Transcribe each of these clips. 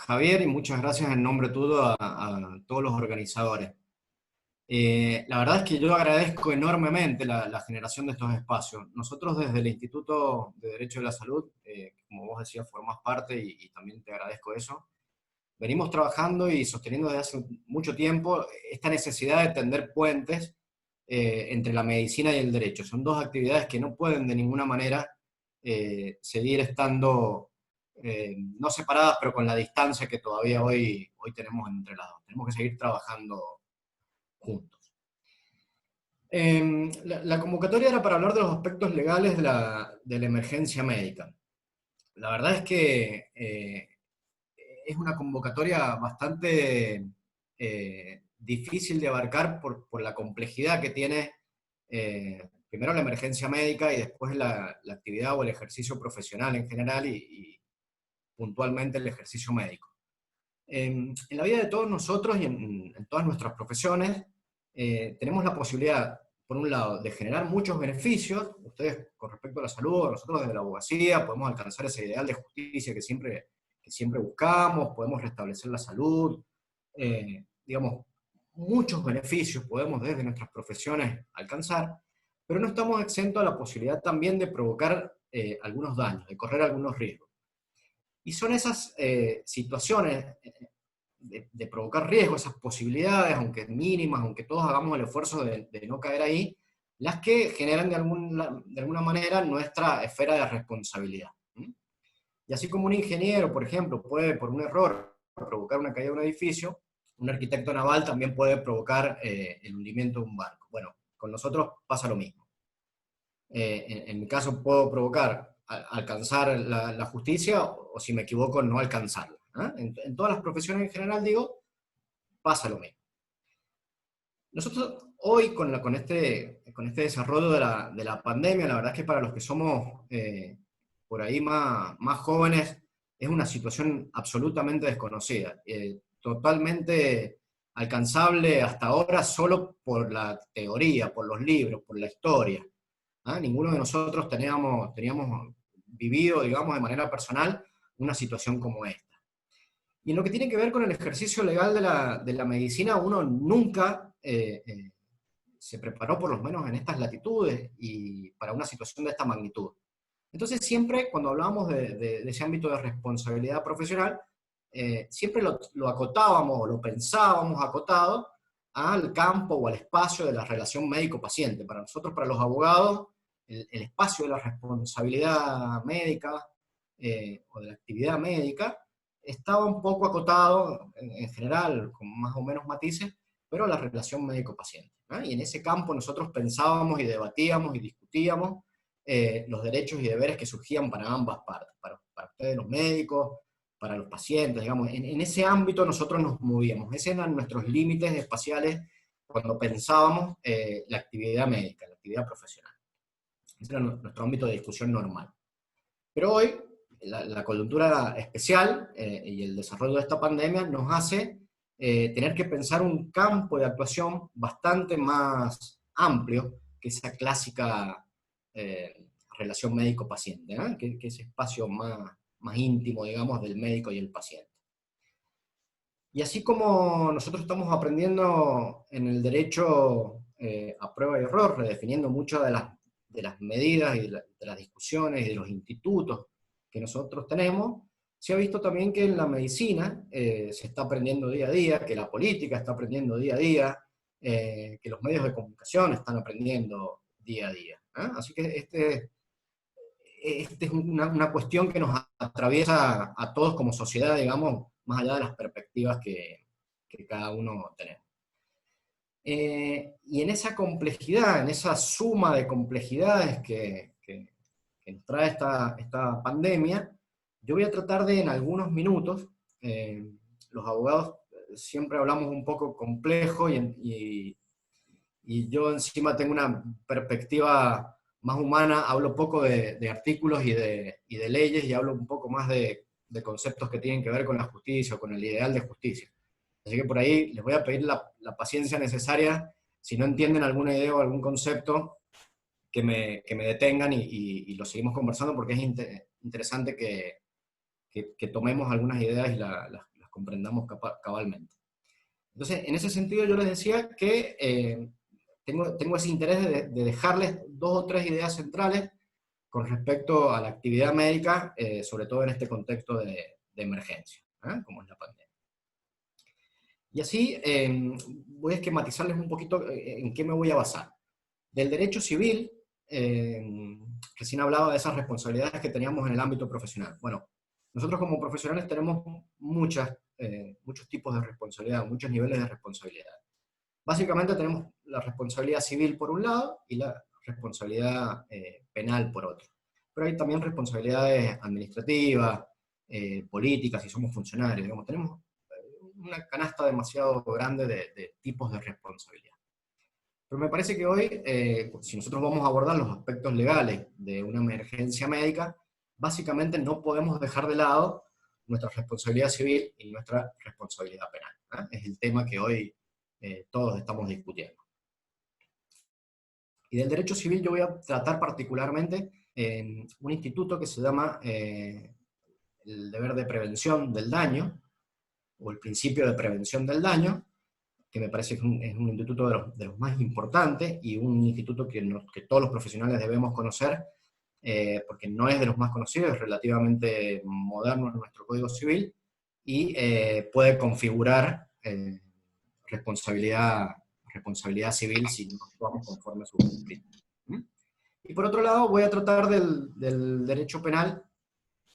Javier, y muchas gracias en nombre tuyo a todos los organizadores. La verdad es que yo agradezco enormemente la generación de estos espacios. Nosotros desde el Instituto de Derecho de la Salud, como vos decías, formás parte y también te agradezco eso, venimos trabajando y sosteniendo desde hace mucho tiempo esta necesidad de tender puentes entre la medicina y el derecho. Son dos actividades que no pueden de ninguna manera seguir estando no separadas, pero con la distancia que todavía hoy tenemos entre las dos. Tenemos que seguir trabajando juntos. La convocatoria era para hablar de los aspectos legales de la emergencia médica. La verdad es que es una convocatoria bastante difícil de abarcar por la complejidad que tiene primero la emergencia médica y después la actividad o el ejercicio profesional en general y puntualmente el ejercicio médico. En la vida de todos nosotros y en todas nuestras profesiones tenemos la posibilidad, por un lado, de generar muchos beneficios. Ustedes con respecto a la salud, nosotros desde la abogacía podemos alcanzar ese ideal de justicia que siempre buscamos, podemos restablecer la salud, digamos, muchos beneficios podemos desde nuestras profesiones alcanzar, pero no estamos exentos a la posibilidad también de provocar algunos daños, de correr algunos riesgos. Y son esas situaciones de provocar riesgo, esas posibilidades, aunque mínimas, aunque todos hagamos el esfuerzo de no caer ahí, las que generan de alguna manera nuestra esfera de responsabilidad. ¿Mm? Y así como un ingeniero, por ejemplo, puede por un error provocar una caída de un edificio, un arquitecto naval también puede provocar el hundimiento de un barco. Bueno, con nosotros pasa lo mismo. En mi caso puedo provocar alcanzar la justicia o si me equivoco no alcanzarla. ¿Eh? En todas las profesiones en general, digo, pasa lo mismo. Nosotros hoy con este desarrollo de la pandemia, la verdad es que para los que somos por ahí más jóvenes, es una situación absolutamente desconocida, totalmente alcanzable hasta ahora solo por la teoría, por los libros, por la historia. ¿Ah? Ninguno de nosotros teníamos vivido, digamos, de manera personal una situación como esta. Y en lo que tiene que ver con el ejercicio legal de la medicina, uno nunca se preparó, por lo menos en estas latitudes, y para una situación de esta magnitud. Entonces siempre, cuando hablábamos de ese ámbito de responsabilidad profesional, siempre lo acotábamos o lo pensábamos acotado al campo o al espacio de la relación médico-paciente. Para nosotros, para los abogados, el espacio de la responsabilidad médica o de la actividad médica estaba un poco acotado, en general, con más o menos matices, pero la relación médico-paciente. ¿No? Y en ese campo nosotros pensábamos y debatíamos y discutíamos los derechos y deberes que surgían para ambas partes, para ustedes los médicos, para los pacientes, digamos. En ese ámbito nosotros nos movíamos, esos eran nuestros límites espaciales cuando pensábamos la actividad médica, la actividad profesional. Ese era nuestro ámbito de discusión normal. Pero hoy, la coyuntura especial y el desarrollo de esta pandemia nos hace tener que pensar un campo de actuación bastante más amplio que esa clásica relación médico-paciente, ¿eh? que ese espacio más íntimo, digamos, del médico y el paciente. Y así como nosotros estamos aprendiendo en el derecho a prueba y error, redefiniendo muchas de las medidas y de las discusiones y de los institutos que nosotros tenemos, se ha visto también que en la medicina se está aprendiendo día a día, que la política está aprendiendo día a día, que los medios de comunicación están aprendiendo día a día. ¿Eh? Así que este es una cuestión que nos atraviesa a todos como sociedad, digamos, más allá de las perspectivas que cada uno tenemos. Y en esa complejidad, en esa suma de complejidades que nos trae esta pandemia, yo voy a tratar de en algunos minutos, los abogados siempre hablamos un poco complejo y yo encima tengo una perspectiva más humana, hablo poco de artículos y de leyes y hablo un poco más de conceptos que tienen que ver con la justicia o con el ideal de justicia. Así que por ahí les voy a pedir la paciencia necesaria, si no entienden alguna idea o algún concepto, que me detengan y lo seguimos conversando porque es interesante que tomemos algunas ideas y las comprendamos cabalmente. Entonces, en ese sentido yo les decía que tengo ese interés de dejarles dos o tres ideas centrales con respecto a la actividad médica, sobre todo en este contexto de emergencia, como es la pandemia. Y así voy a esquematizarles un poquito en qué me voy a basar. Del derecho civil, recién hablaba de esas responsabilidades que teníamos en el ámbito profesional. Bueno, nosotros como profesionales tenemos muchos tipos de responsabilidad, muchos niveles de responsabilidad. Básicamente tenemos la responsabilidad civil por un lado y la responsabilidad penal por otro. Pero hay también responsabilidades administrativas, políticas, si somos funcionarios, digamos, tenemos una canasta demasiado grande de tipos de responsabilidad. Pero me parece que hoy, si nosotros vamos a abordar los aspectos legales de una emergencia médica, básicamente no podemos dejar de lado nuestra responsabilidad civil y nuestra responsabilidad penal. Es el tema que hoy todos estamos discutiendo. Y del derecho civil yo voy a tratar particularmente un instituto que se llama el deber de prevención del daño, o el principio de prevención del daño, que me parece que es un instituto de los más importantes y un instituto que todos los profesionales debemos conocer, porque no es de los más conocidos, es relativamente moderno en nuestro Código Civil y puede configurar responsabilidad civil si no actuamos conforme a sus principios. Y por otro lado voy a tratar del derecho penal,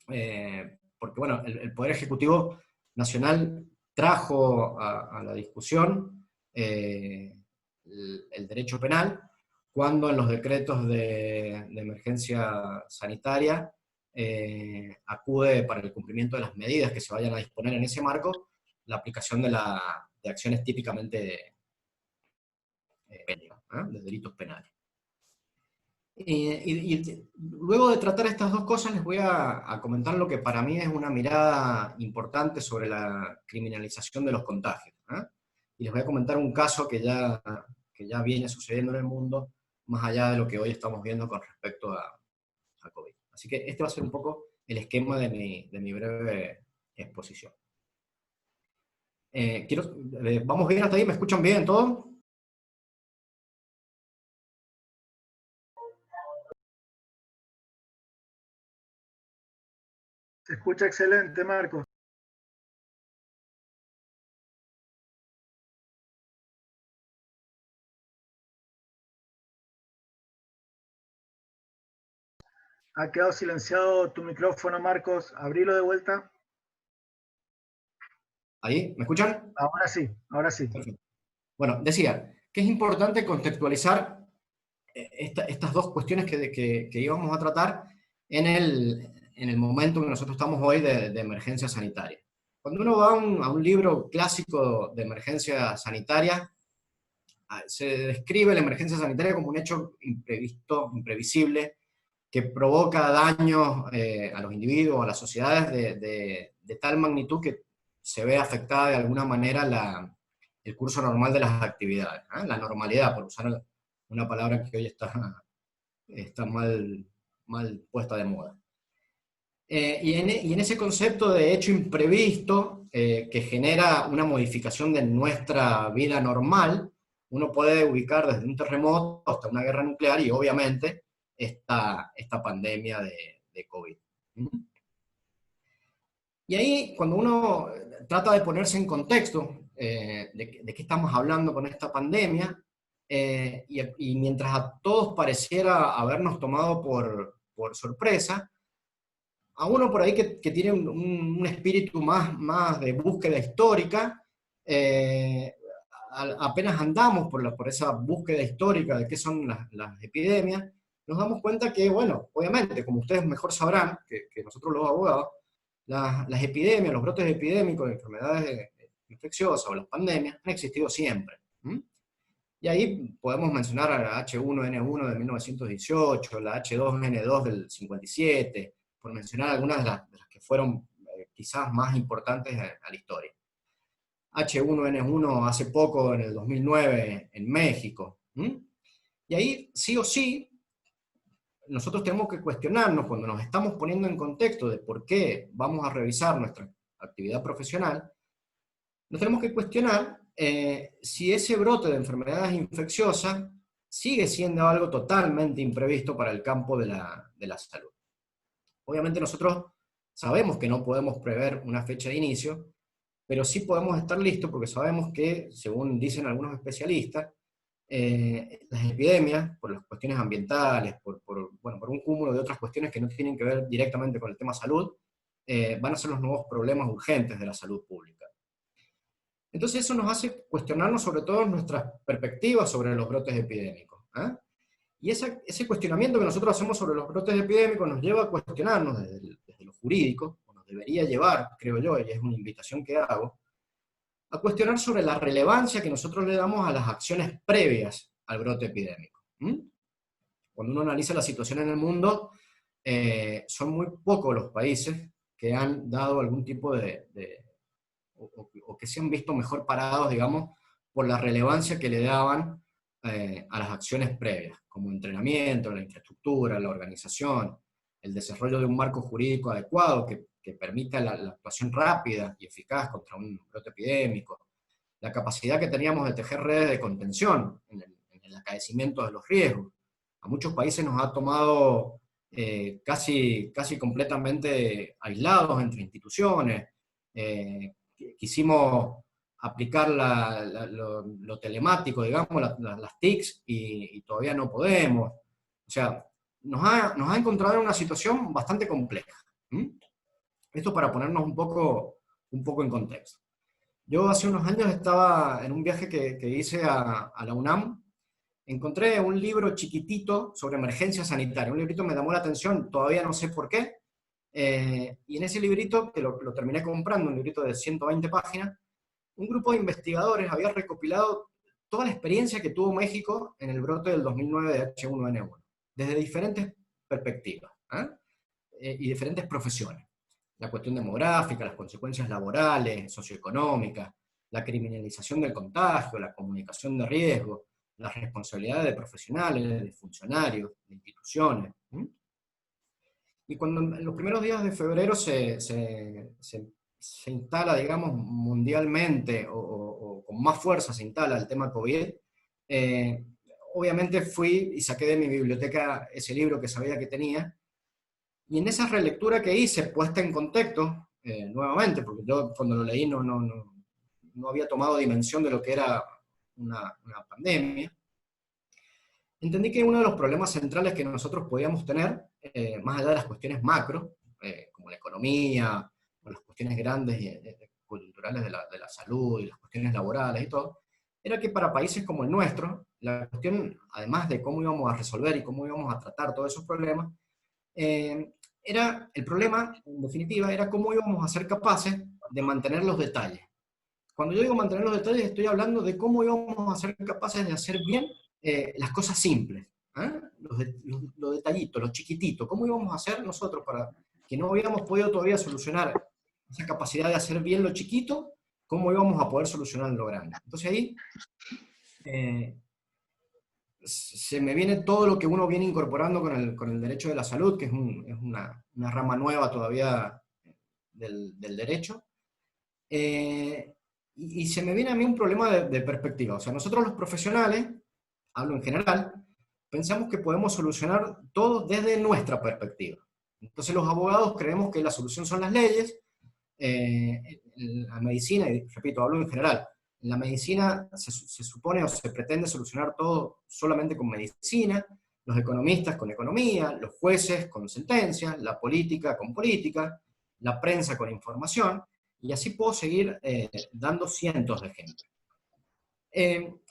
porque bueno, el Poder Ejecutivo Nacional trajo a la discusión el derecho penal, cuando en los decretos de emergencia sanitaria acude para el cumplimiento de las medidas que se vayan a disponer en ese marco, la aplicación de acciones típicamente de delitos penales. Y luego de tratar estas dos cosas, les voy a comentar lo que para mí es una mirada importante sobre la criminalización de los contagios. Y les voy a comentar un caso que ya viene sucediendo en el mundo, más allá de lo que hoy estamos viendo con respecto a COVID. Así que este va a ser un poco el esquema de mi breve exposición. ¿Vamos bien hasta ahí? ¿Me escuchan bien todo? Se escucha excelente, Marcos. Ha quedado silenciado tu micrófono, Marcos. Abrilo de vuelta. ¿Ahí? ¿Me escuchan? Ahora sí, ahora sí. Perfecto. Bueno, decía que es importante contextualizar estas dos cuestiones que íbamos a tratar en el momento que nosotros estamos hoy de emergencia sanitaria. Cuando uno va a un libro clásico de emergencia sanitaria, se describe la emergencia sanitaria como un hecho imprevisto, imprevisible, que provoca daños a los individuos, a las sociedades de tal magnitud que se ve afectada de alguna manera el curso normal de las actividades, la normalidad, por usar una palabra que hoy está mal puesta de moda. Y en ese concepto de hecho imprevisto, que genera una modificación de nuestra vida normal, uno puede ubicar desde un terremoto hasta una guerra nuclear y obviamente esta pandemia de COVID. Y ahí, cuando uno trata de ponerse en contexto de qué estamos hablando con esta pandemia, y mientras a todos pareciera habernos tomado por sorpresa, a uno por ahí que tiene un espíritu más de búsqueda histórica, apenas andamos por esa búsqueda histórica de qué son las epidemias, nos damos cuenta que, bueno, obviamente, como ustedes mejor sabrán que nosotros los abogados, las epidemias, los brotes epidémicos de enfermedades infecciosas o las pandemias han existido siempre. Y ahí podemos mencionar a la H1N1 de 1918, la H2N2 del 57, por mencionar algunas de las que fueron quizás más importantes a la historia. H1N1 hace poco, en el 2009, en México. Y ahí, sí o sí, nosotros tenemos que cuestionarnos cuando nos estamos poniendo en contexto de por qué vamos a revisar nuestra actividad profesional, nos tenemos que cuestionar si ese brote de enfermedades infecciosas sigue siendo algo totalmente imprevisto para el campo de la salud. Obviamente nosotros sabemos que no podemos prever una fecha de inicio, pero sí podemos estar listos porque sabemos que, según dicen algunos especialistas, las epidemias, por las cuestiones ambientales, bueno, por un cúmulo de otras cuestiones que no tienen que ver directamente con el tema salud, van a ser los nuevos problemas urgentes de la salud pública. Entonces eso nos hace cuestionarnos sobre todo nuestras perspectivas sobre los brotes epidémicos. ¿Eh? Y ese cuestionamiento que nosotros hacemos sobre los brotes epidémicos nos lleva a cuestionarnos desde lo jurídico, o nos debería llevar, creo yo, y es una invitación que hago, a cuestionar sobre la relevancia que nosotros le damos a las acciones previas al brote epidémico. ¿Mm? Cuando uno analiza la situación en el mundo, son muy pocos los países que han dado algún tipo o que se han visto mejor parados, digamos, por la relevancia que le daban a las acciones previas, como entrenamiento, la infraestructura, la organización, el desarrollo de un marco jurídico adecuado que permita la actuación rápida y eficaz contra un brote epidémico, la capacidad que teníamos de tejer redes de contención en el acaecimiento de los riesgos. A muchos países nos ha tomado casi completamente aislados entre instituciones. Quisimos aplicar lo telemático, digamos, las TICs, y todavía no podemos. O sea, nos ha encontrado en una situación bastante compleja. ¿Mm? Esto para ponernos un poco en contexto. Yo hace unos años estaba en un viaje que hice a la UNAM. Encontré un libro chiquitito sobre emergencia sanitaria. Un librito me llamó la atención, todavía no sé por qué. Y en ese librito, que lo terminé comprando, un librito de 120 páginas, un grupo de investigadores había recopilado toda la experiencia que tuvo México en el brote del 2009 de H1N1, desde diferentes perspectivas, y diferentes profesiones. La cuestión demográfica, las consecuencias laborales, socioeconómicas, la criminalización del contagio, la comunicación de riesgo, las responsabilidades de profesionales, de funcionarios, de instituciones. Y cuando en los primeros días de febrero se instala, digamos, mundialmente, o con más fuerza se instala el tema COVID, obviamente fui y saqué de mi biblioteca ese libro que sabía que tenía, y en esa relectura que hice, puesta en contexto, nuevamente, porque yo cuando lo leí no había tomado dimensión de lo que era una pandemia, entendí que uno de los problemas centrales que nosotros podíamos tener, más allá de las cuestiones macro, como la economía, o las cuestiones grandes y culturales de la salud y las cuestiones laborales y todo, era que para países como el nuestro, la cuestión, además de cómo íbamos a resolver y cómo íbamos a tratar todos esos problemas, el problema, en definitiva, era cómo íbamos a ser capaces de mantener los detalles. Cuando yo digo mantener los detalles, estoy hablando de cómo íbamos a ser capaces de hacer bien las cosas simples, los detallitos, los chiquititos. ¿Cómo íbamos a hacer nosotros para que no habíamos podido todavía solucionar esa capacidad de hacer bien lo chiquito? ¿Cómo íbamos a poder solucionar lo grande? Entonces ahí se me viene todo lo que uno viene incorporando con el derecho de la salud, que es una rama nueva todavía del derecho. Y se me viene a mí un problema de perspectiva. O sea, nosotros los profesionales, hablo en general, pensamos que podemos solucionar todo desde nuestra perspectiva. Entonces los abogados creemos que la solución son las leyes. En la medicina, y repito, hablo en general, en la medicina se supone o se pretende solucionar todo solamente con medicina, los economistas con economía, los jueces con sentencias, la política con política, la prensa con información, y así puedo seguir dando cientos de ejemplos.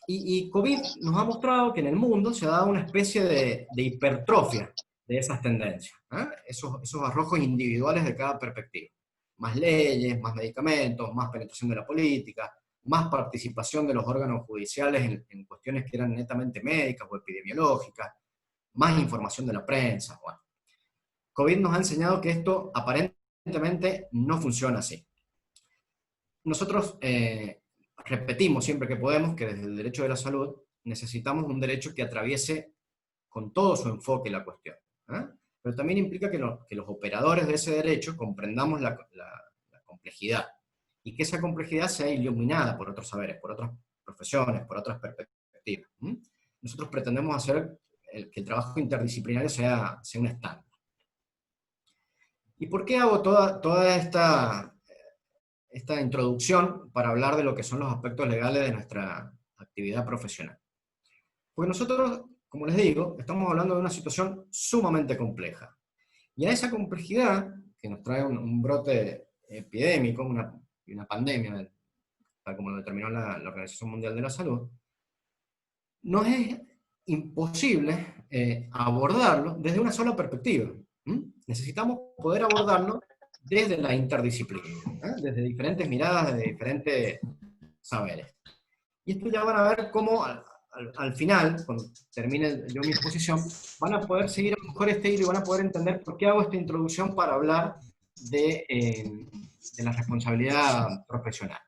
Y COVID nos ha mostrado que en el mundo se ha dado una especie de hipertrofia de esas tendencias, esos arrojos individuales de cada perspectiva. Más leyes, más medicamentos, más penetración de la política, más participación de los órganos judiciales en cuestiones que eran netamente médicas o epidemiológicas, más información de la prensa. Bueno, COVID nos ha enseñado que esto aparentemente no funciona así. Nosotros repetimos siempre que podemos que desde el derecho de la salud necesitamos un derecho que atraviese con todo su enfoque la cuestión. ¿eh? Pero también implica que los operadores de ese derecho comprendamos la complejidad, y que esa complejidad sea iluminada por otros saberes, por otras profesiones, por otras perspectivas. Nosotros pretendemos hacer que el trabajo interdisciplinario sea un estándar. ¿Y por qué hago toda esta introducción para hablar de lo que son los aspectos legales de nuestra actividad profesional? Porque nosotros, como les digo, estamos hablando de una situación sumamente compleja. Y a esa complejidad, que nos trae un brote epidémico, una pandemia, tal como lo determinó la Organización Mundial de la Salud, nos es imposible abordarlo desde una sola perspectiva. Necesitamos poder abordarlo desde la interdisciplina, desde diferentes miradas, desde diferentes saberes. Y esto ya van a ver cómo al final, cuando termine yo mi exposición, van a poder seguir a lo mejor este hilo y van a poder entender por qué hago esta introducción para hablar de la responsabilidad profesional.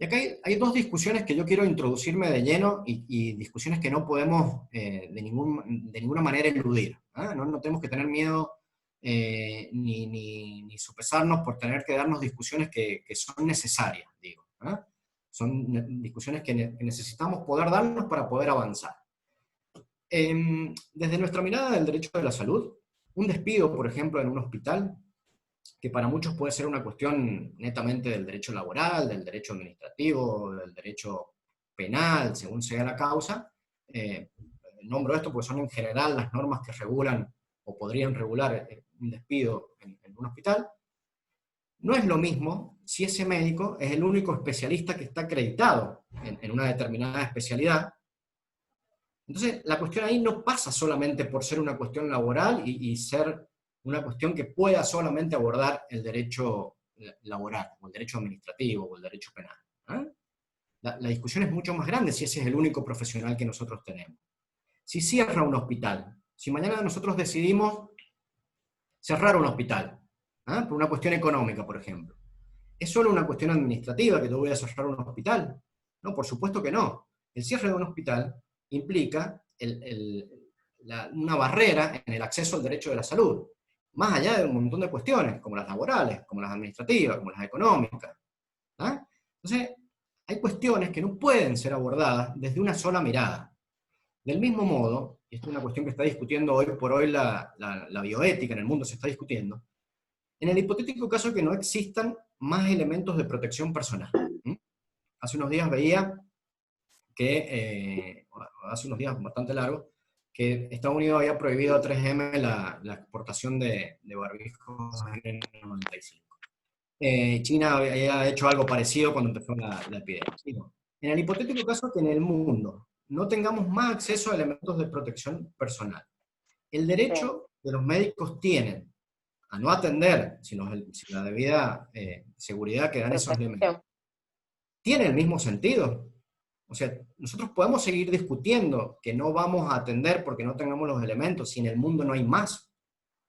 Y acá hay dos discusiones que yo quiero introducirme de lleno y discusiones que no podemos de ninguna manera eludir. No tenemos que tener miedo ni sopesarnos por tener que darnos discusiones que son necesarias, digo. Son discusiones que necesitamos poder darnos para poder avanzar. Desde nuestra mirada del derecho de la salud, un despido, por ejemplo, en un hospital, que para muchos puede ser una cuestión netamente del derecho laboral, del derecho administrativo, del derecho penal, según sea la causa. Nombro esto porque son en general las normas que regulan o podrían regular un despido en un hospital. No es lo mismo si ese médico es el único especialista que está acreditado en una determinada especialidad. Entonces, la cuestión ahí no pasa solamente por ser una cuestión laboral y ser una cuestión que pueda solamente abordar el derecho laboral, o el derecho administrativo, o el derecho penal. La discusión es mucho más grande si ese es el único profesional que nosotros tenemos. Si cierra un hospital, si mañana nosotros decidimos cerrar un hospital, por una cuestión económica, por ejemplo, ¿es solo una cuestión administrativa que yo voy a cerrar un hospital? No, por supuesto que no. El cierre de un hospital implica una barrera en el acceso al derecho de la salud, más allá de un montón de cuestiones, como las laborales, como las administrativas, como las económicas. Entonces, hay cuestiones que no pueden ser abordadas desde una sola mirada. Del mismo modo, y esto es una cuestión que está discutiendo hoy por hoy la bioética en el mundo, se está discutiendo, en el hipotético caso que no existan más elementos de protección personal. Hace unos días veía que, hace unos días bastante largos, que Estados Unidos había prohibido a 3M la exportación de barbijos en el 95. China había hecho algo parecido cuando empezó la epidemia. En el hipotético caso que en el mundo no tengamos más acceso a elementos de protección personal, el derecho que los médicos tienen a no atender sin la debida seguridad que dan esos elementos, ¿tiene el mismo sentido? O sea, nosotros podemos seguir discutiendo que no vamos a atender porque no tengamos los elementos, si en el mundo no hay más.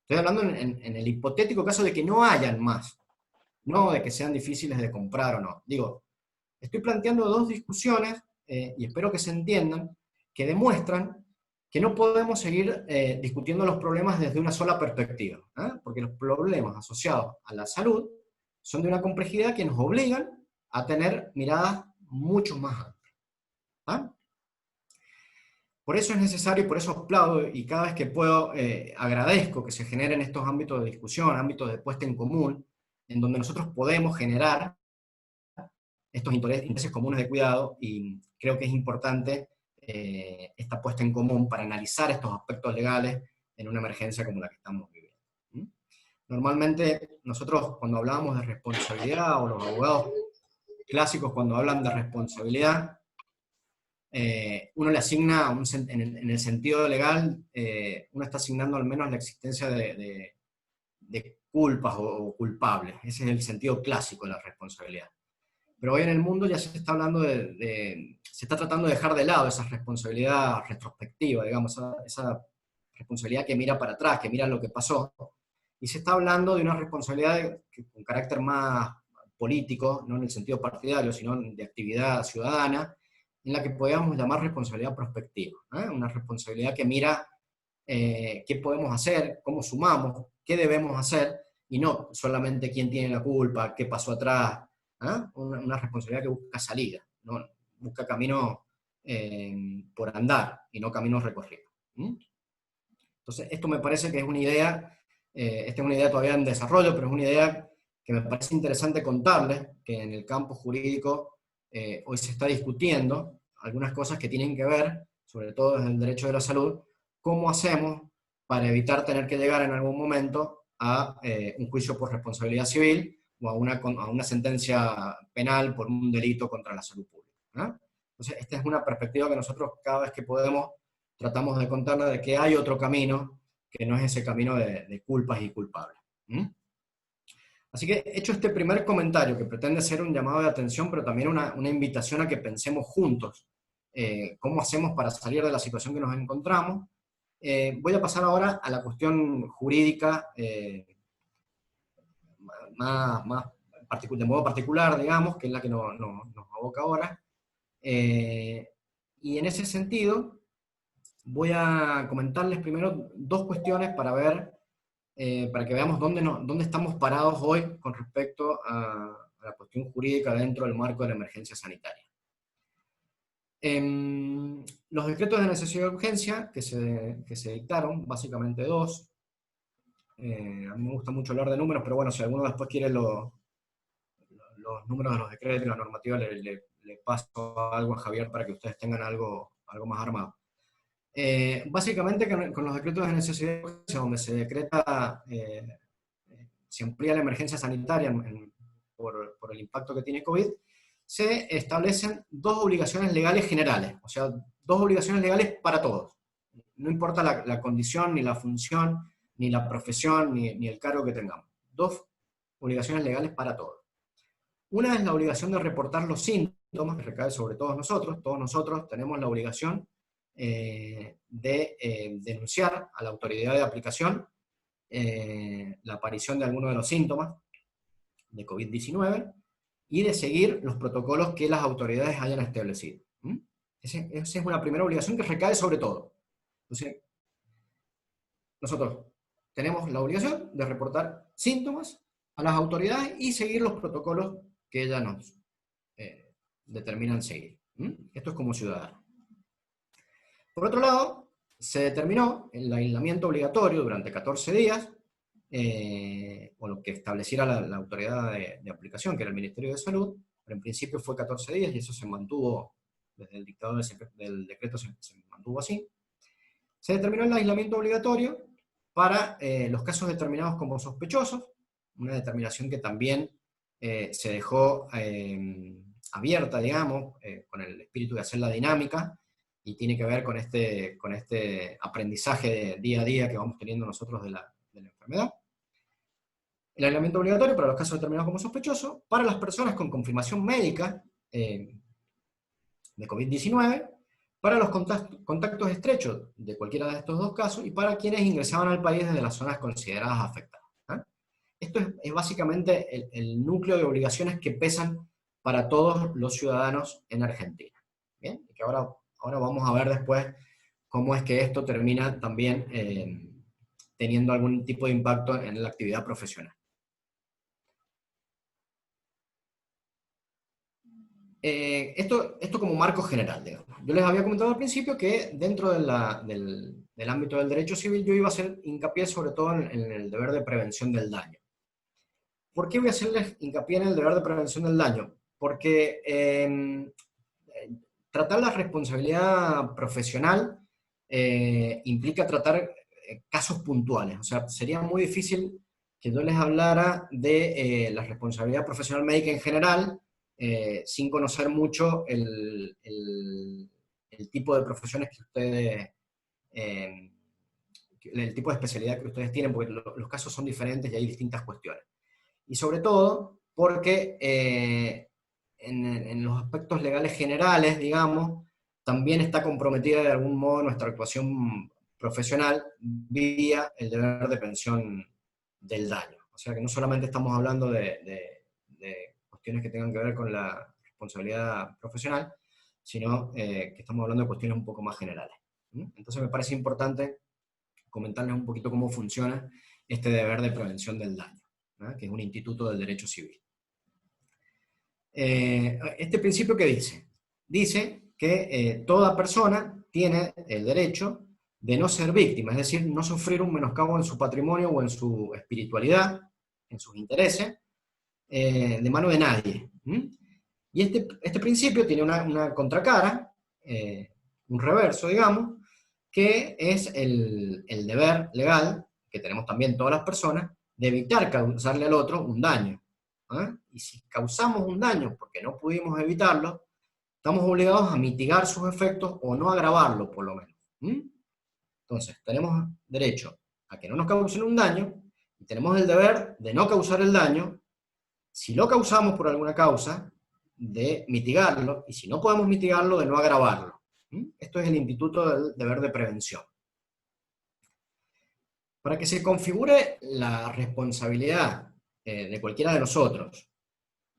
Estoy hablando en el hipotético caso de que no hayan más, no de que sean difíciles de comprar o no. Digo, estoy planteando dos discusiones, y espero que se entiendan, que demuestran que no podemos seguir discutiendo los problemas desde una sola perspectiva, porque los problemas asociados a la salud son de una complejidad que nos obligan a tener miradas mucho más amplias. Por eso es necesario, por eso aplaudo, y cada vez que puedo agradezco que se generen estos ámbitos de discusión, ámbitos de puesta en común, en donde nosotros podemos generar estos intereses comunes de cuidado, y creo que es importante esta puesta en común para analizar estos aspectos legales en una emergencia como la que estamos viviendo. Normalmente nosotros cuando hablamos de responsabilidad, o los abogados clásicos cuando hablan de responsabilidad, uno le asigna, en el sentido legal, uno está asignando al menos la existencia de culpas o culpables. Ese es el sentido clásico de la responsabilidad. Pero hoy en el mundo ya se está hablando se está tratando de dejar de lado esa responsabilidad retrospectiva, digamos, esa responsabilidad que mira para atrás, que mira lo que pasó, y se está hablando de una responsabilidad con carácter más político, no en el sentido partidario, sino de actividad ciudadana, en la que podríamos llamar responsabilidad prospectiva, una responsabilidad que mira qué podemos hacer, cómo sumamos, qué debemos hacer, y no solamente quién tiene la culpa, qué pasó atrás. ¿Ah? Una responsabilidad que busca salida, ¿no? Busca camino por andar y no caminos recorridos. ¿Mm? Entonces, esto me parece que es una idea, esta es una idea todavía en desarrollo, pero es una idea que me parece interesante contarles, que en el campo jurídico hoy se está discutiendo algunas cosas que tienen que ver, sobre todo desde el derecho de la salud, cómo hacemos para evitar tener que llegar en algún momento a un juicio por responsabilidad civil o a una sentencia penal por un delito contra la salud pública. ¿Eh? Entonces, esta es una perspectiva que nosotros cada vez que podemos tratamos de contarle de que hay otro camino que no es ese camino de culpas y culpables. ¿Mm? Así que, hecho este primer comentario, que pretende ser un llamado de atención, pero también una invitación a que pensemos juntos cómo hacemos para salir de la situación que nos encontramos, voy a pasar ahora a la cuestión jurídica de modo particular, digamos, que es la que nos aboca ahora. Y en ese sentido, voy a comentarles primero dos cuestiones para ver, para que veamos dónde estamos parados hoy con respecto a la cuestión jurídica dentro del marco de la emergencia sanitaria. Los decretos de necesidad y urgencia que se dictaron, básicamente dos. A mí me gusta mucho hablar de números, pero bueno, si alguno después quiere los números de los decretos y la normativa, le paso algo a Javier para que ustedes tengan algo más armado. Básicamente con los decretos de necesidad y urgencia, donde se decreta, se amplía la emergencia sanitaria por el impacto que tiene COVID, se establecen dos obligaciones legales generales, o sea, dos obligaciones legales para todos. No importa la condición, ni la función, ni la profesión, ni el cargo que tengamos. Dos obligaciones legales para todos. Una es la obligación de reportar los síntomas, que recae sobre todos nosotros tenemos la obligación de denunciar a la autoridad de aplicación la aparición de alguno de los síntomas de COVID-19 y de seguir los protocolos que las autoridades hayan establecido. Esa es una primera obligación que recae sobre todo. Entonces, nosotros tenemos la obligación de reportar síntomas a las autoridades y seguir los protocolos que ellas nos determinan seguir. Esto es como ciudadano. Por otro lado, se determinó el aislamiento obligatorio durante 14 días, o lo que estableciera la autoridad de aplicación, que era el Ministerio de Salud, pero en principio fue 14 días y eso se mantuvo, desde el dictado del decreto se mantuvo así. Se determinó el aislamiento obligatorio para los casos determinados como sospechosos, una determinación que también se dejó abierta, digamos, con el espíritu de hacer la dinámica, y tiene que ver con este aprendizaje de día a día que vamos teniendo nosotros de la enfermedad. El aislamiento obligatorio para los casos determinados como sospechosos, para las personas con confirmación médica de COVID-19, para los contactos estrechos de cualquiera de estos dos casos, y para quienes ingresaban al país desde las zonas consideradas afectadas. Esto es básicamente el núcleo de obligaciones que pesan para todos los ciudadanos en Argentina. ¿Bien? Y que ahora vamos a ver después cómo es que esto termina también teniendo algún tipo de impacto en la actividad profesional. Esto como marco general, digamos. Yo les había comentado al principio que dentro del ámbito del derecho civil yo iba a hacer hincapié sobre todo en el deber de prevención del daño. ¿Por qué voy a hacerles hincapié en el deber de prevención del daño? Porque tratar la responsabilidad profesional implica tratar casos puntuales. O sea, sería muy difícil que yo les hablara de la responsabilidad profesional médica en general, sin conocer mucho el tipo de profesiones que ustedes, el tipo de especialidad que ustedes tienen, porque los casos son diferentes y hay distintas cuestiones. Y sobre todo porque en los aspectos legales generales, digamos, también está comprometida de algún modo nuestra actuación profesional vía el deber de prevención del daño. O sea que no solamente estamos hablando de cuestiones que tengan que ver con la responsabilidad profesional, sino que estamos hablando de cuestiones un poco más generales. Entonces me parece importante comentarles un poquito cómo funciona este deber de prevención del daño, ¿no? Que es un instituto del derecho civil. Este principio, ¿qué dice? Dice que toda persona tiene el derecho de no ser víctima, es decir, no sufrir un menoscabo en su patrimonio o en su espiritualidad, en sus intereses, de mano de nadie. Y este principio tiene una contracara, un reverso, digamos, que es el deber legal, que tenemos también todas las personas, de evitar causarle al otro un daño. Y si causamos un daño porque no pudimos evitarlo, estamos obligados a mitigar sus efectos o no agravarlo, por lo menos. Entonces, tenemos derecho a que no nos causen un daño, y tenemos el deber de no causar el daño. Si lo causamos por alguna causa, de mitigarlo, y si no podemos mitigarlo, de no agravarlo. Esto es el instituto del deber de prevención. Para que se configure la responsabilidad de cualquiera de nosotros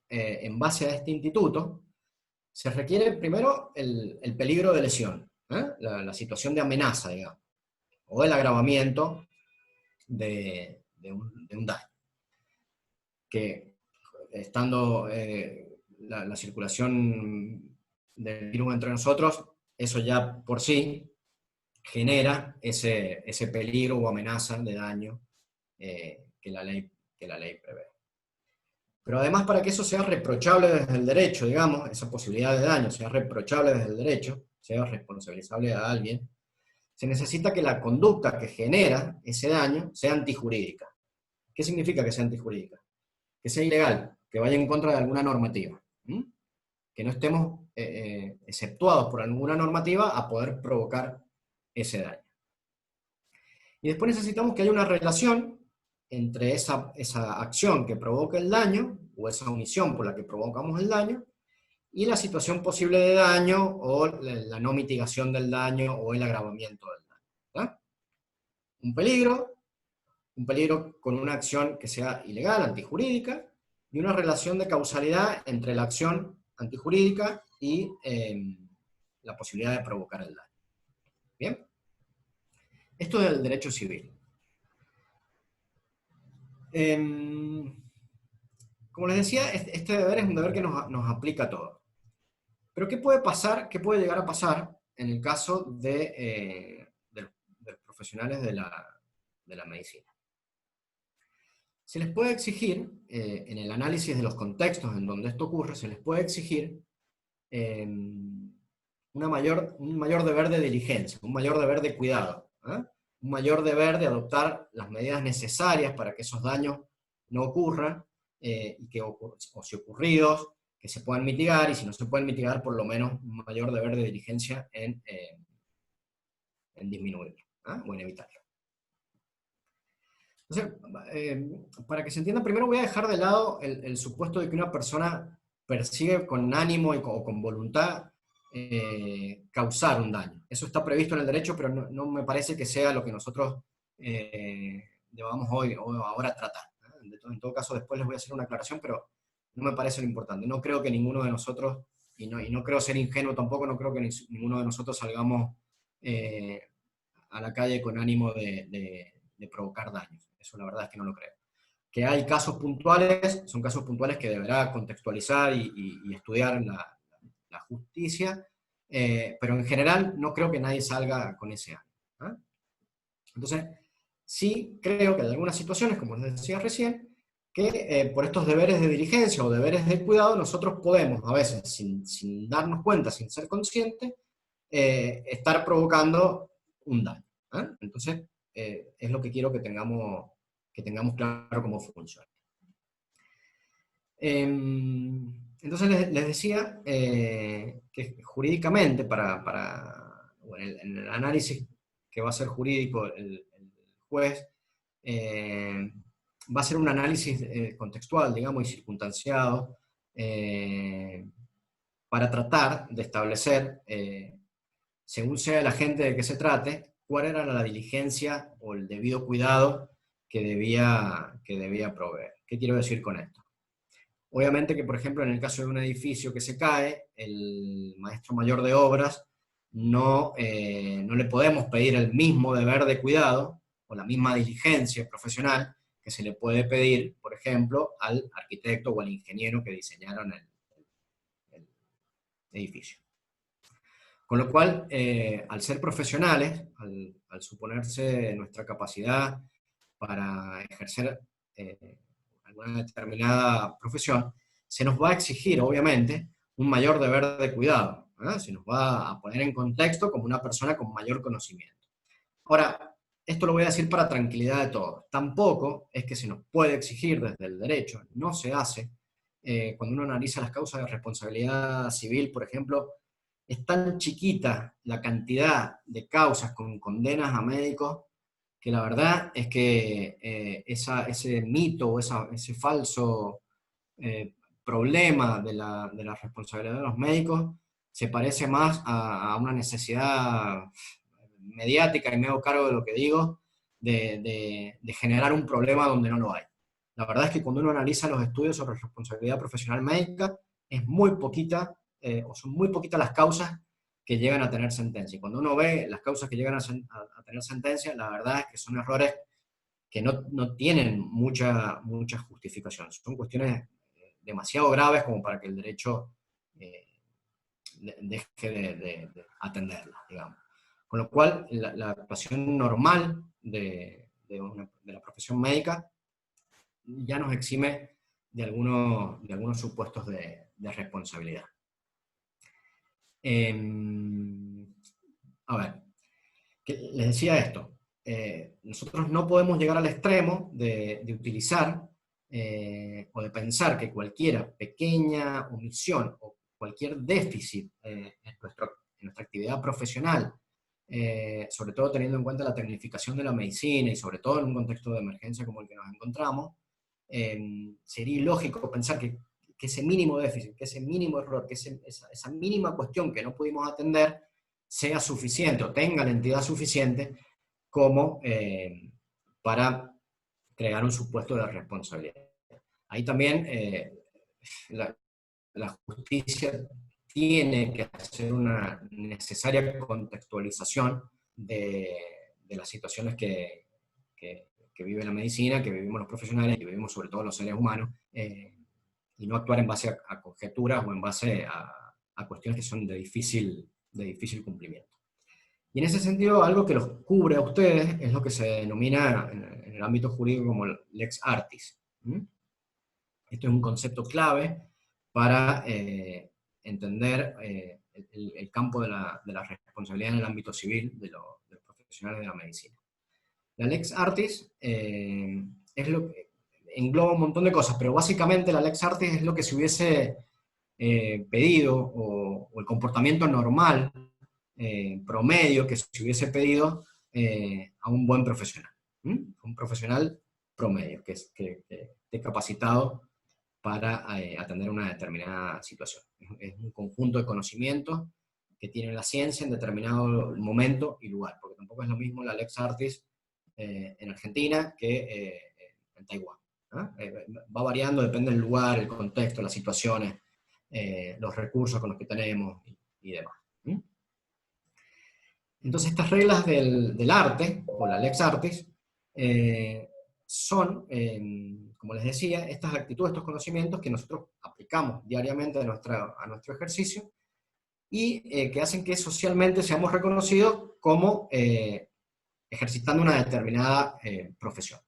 en base a este instituto, se requiere primero el peligro de lesión, la situación de amenaza, digamos, o el agravamiento de un daño. Que estando la circulación del virus entre nosotros, eso ya por sí genera ese peligro o amenaza de daño que la ley prevé. Pero además, para que eso sea reprochable desde el derecho, digamos, esa posibilidad de daño sea reprochable desde el derecho, sea responsabilizable a alguien, se necesita que la conducta que genera ese daño sea antijurídica. ¿Qué significa que sea antijurídica? Que sea ilegal, que vaya en contra de alguna normativa. Que no estemos exceptuados por alguna normativa a poder provocar ese daño. Y después necesitamos que haya una relación entre esa acción que provoca el daño, o esa omisión por la que provocamos el daño, y la situación posible de daño, o la no mitigación del daño, o el agravamiento del daño. ¿Verdad? Un peligro con una acción que sea ilegal, antijurídica, y una relación de causalidad entre la acción antijurídica y la posibilidad de provocar el daño. ¿Bien? Esto es el derecho civil. Como les decía, este deber es un deber que nos aplica a todos. Pero ¿qué puede pasar, qué puede llegar a pasar en el caso de los profesionales de la medicina? Se les puede exigir, en el análisis de los contextos en donde esto ocurre, se les puede exigir un mayor deber de diligencia, un mayor deber de cuidado, un mayor deber de adoptar las medidas necesarias para que esos daños no ocurran, y que, o si ocurridos, que se puedan mitigar, y si no se pueden mitigar, por lo menos un mayor deber de diligencia en disminuirlo, o en evitarlo. Entonces, para que se entienda, primero voy a dejar de lado el supuesto de que una persona persigue con ánimo o con voluntad causar un daño. Eso está previsto en el derecho, pero no me parece que sea lo que nosotros debamos hoy o ahora tratar. En todo caso, después les voy a hacer una aclaración, pero no me parece lo importante. No creo que ninguno de nosotros, y no creo ser ingenuo tampoco, no creo que ninguno de nosotros salgamos a la calle con ánimo de provocar daños. Eso la verdad es que no lo creo. Que hay casos puntuales, son casos puntuales que deberá contextualizar y estudiar la justicia, pero en general no creo que nadie salga con ese ánimo. Entonces, sí creo que hay algunas situaciones, como les decía recién, que por estos deberes de diligencia o deberes de cuidado, nosotros podemos, a veces, sin darnos cuenta, sin ser conscientes, estar provocando un daño. Entonces, es lo que quiero que tengamos claro cómo funciona. Entonces les decía que jurídicamente, en el análisis que va a ser jurídico el juez, va a ser un análisis contextual, digamos, y circunstanciado, para tratar de establecer, según sea el agente de que se trate, cuál era la diligencia o el debido cuidado que debía proveer. ¿Qué quiero decir con esto? Obviamente que, por ejemplo, en el caso de un edificio que se cae, el maestro mayor de obras no le podemos pedir el mismo deber de cuidado o la misma diligencia profesional que se le puede pedir, por ejemplo, al arquitecto o al ingeniero que diseñaron el edificio. Con lo cual, al ser profesionales, al suponerse nuestra capacidad para ejercer alguna determinada profesión, se nos va a exigir, obviamente, un mayor deber de cuidado, ¿eh? Se nos va a poner en contexto como una persona con mayor conocimiento. Ahora, esto lo voy a decir para tranquilidad de todos. Tampoco es que se nos puede exigir desde el derecho, no se hace. Cuando uno analiza las causas de responsabilidad civil, por ejemplo, es tan chiquita la cantidad de causas con condenas a médicos que la verdad es que ese mito o ese falso problema de la responsabilidad de los médicos se parece más a una necesidad mediática, y me hago cargo de lo que digo, de generar un problema donde no lo hay. La verdad es que cuando uno analiza los estudios sobre responsabilidad profesional médica, es muy poquita, o son muy poquitas las causas que llegan a tener sentencia. Y cuando uno ve las causas que llegan a tener sentencia, la verdad es que son errores que no tienen mucha justificación. Son cuestiones demasiado graves como para que el derecho deje de atenderlas, digamos. Con lo cual, la actuación normal de la profesión médica ya nos exime de algunos supuestos de responsabilidad. A ver, les decía esto. Nosotros no podemos llegar al extremo de utilizar o de pensar que cualquier pequeña omisión o cualquier déficit en nuestra actividad profesional, sobre todo teniendo en cuenta la tecnificación de la medicina y sobre todo en un contexto de emergencia como el que nos encontramos, sería ilógico pensar que ese mínimo déficit, que ese mínimo error, que esa mínima cuestión que no pudimos atender sea suficiente o tenga la entidad suficiente como para crear un supuesto de responsabilidad. Ahí también la justicia tiene que hacer una necesaria contextualización de las situaciones que vive la medicina, que vivimos los profesionales, que vivimos sobre todo los seres humanos, y no actuar en base a conjeturas o en base a cuestiones que son de difícil cumplimiento. Y en ese sentido, algo que los cubre a ustedes es lo que se denomina en el ámbito jurídico como lex artis. Esto es un concepto clave para entender el campo de la responsabilidad en el ámbito civil de los profesionales de la medicina. La lex artis es lo que engloba un montón de cosas, pero básicamente la lex artis es lo que se hubiese pedido, o el comportamiento normal, promedio, que se hubiese pedido a un buen profesional. Un profesional promedio, que esté capacitado para atender una determinada situación. Es un conjunto de conocimientos que tiene la ciencia en determinado momento y lugar, porque tampoco es lo mismo la lex artis en Argentina que en Taiwán. Va variando, depende del lugar, el contexto, las situaciones, los recursos con los que tenemos y demás. Entonces estas reglas del arte, o la lex artis, son, como les decía, estas actitudes, estos conocimientos que nosotros aplicamos diariamente a nuestro ejercicio, y que hacen que socialmente seamos reconocidos como ejercitando una determinada profesión.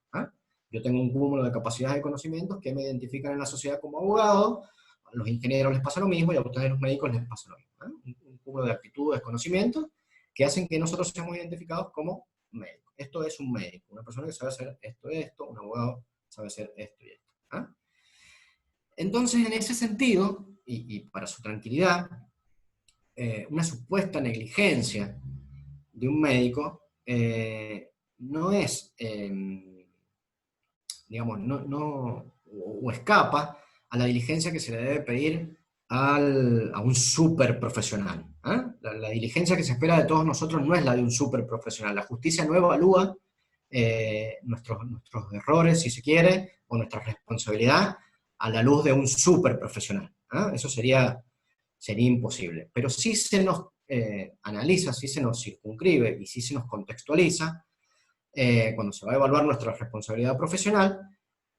Yo tengo un cúmulo de capacidades y conocimientos que me identifican en la sociedad como abogado, a los ingenieros les pasa lo mismo, y a ustedes los médicos les pasa lo mismo. Un cúmulo de actitudes, conocimientos, que hacen que nosotros seamos identificados como médicos. Esto es un médico, una persona que sabe hacer esto, un abogado sabe hacer esto y esto. Entonces, en ese sentido, y para su tranquilidad, una supuesta negligencia de un médico no es, digamos, o escapa a la diligencia que se le debe pedir a un súper profesional. La diligencia que se espera de todos nosotros no es la de un súper profesional. La justicia no evalúa nuestros errores, si se quiere, o nuestra responsabilidad a la luz de un súper profesional. Eso sería imposible. Pero sí se nos analiza, sí se nos circunscribe y sí se nos contextualiza cuando se va a evaluar nuestra responsabilidad profesional,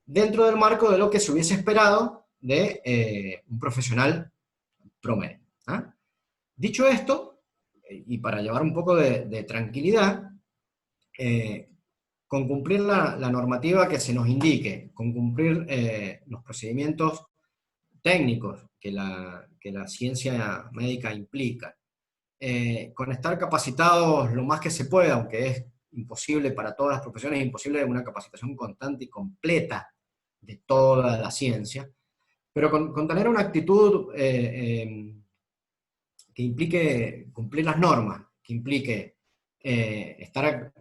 dentro del marco de lo que se hubiese esperado de un profesional promedio. ¿Ah? Dicho esto, y para llevar un poco de tranquilidad, con cumplir la normativa que se nos indique, con cumplir los procedimientos técnicos que la ciencia médica implica, con estar capacitados lo más que se pueda, aunque es imposible para todas las profesiones, es imposible una capacitación constante y completa de toda la ciencia, pero con tener una actitud que implique cumplir las normas, que implique estar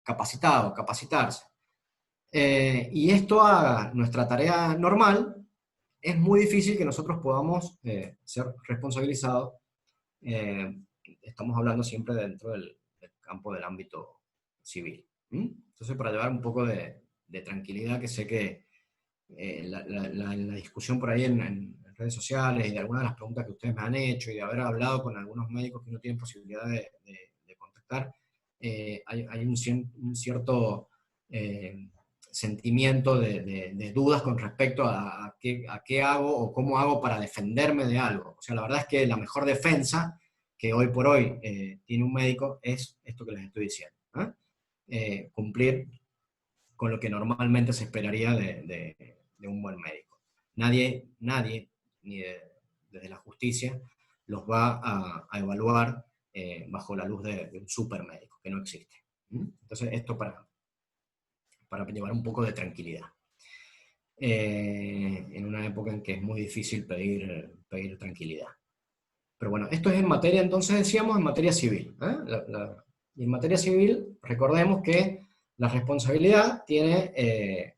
capacitado, capacitarse, y esto haga nuestra tarea normal, es muy difícil que nosotros podamos ser responsabilizados. Estamos hablando siempre dentro del campo del ámbito civil. Entonces, para llevar un poco de tranquilidad, que sé que la discusión por ahí en redes sociales y de algunas de las preguntas que ustedes me han hecho y de haber hablado con algunos médicos que no tienen posibilidad de contactar, hay un cierto sentimiento de dudas con respecto a qué hago o cómo hago para defenderme de algo. O sea, la verdad es que la mejor defensa que hoy por hoy tiene un médico es esto que les estoy diciendo. Cumplir con lo que normalmente se esperaría de un buen médico. Nadie, ni desde la justicia, los va a evaluar bajo la luz de un supermédico, que no existe. Entonces, esto para llevar un poco de tranquilidad. En una época en que es muy difícil pedir tranquilidad. Pero bueno, esto es en materia, entonces decíamos, en materia civil. Y en materia civil, recordemos que la responsabilidad tiene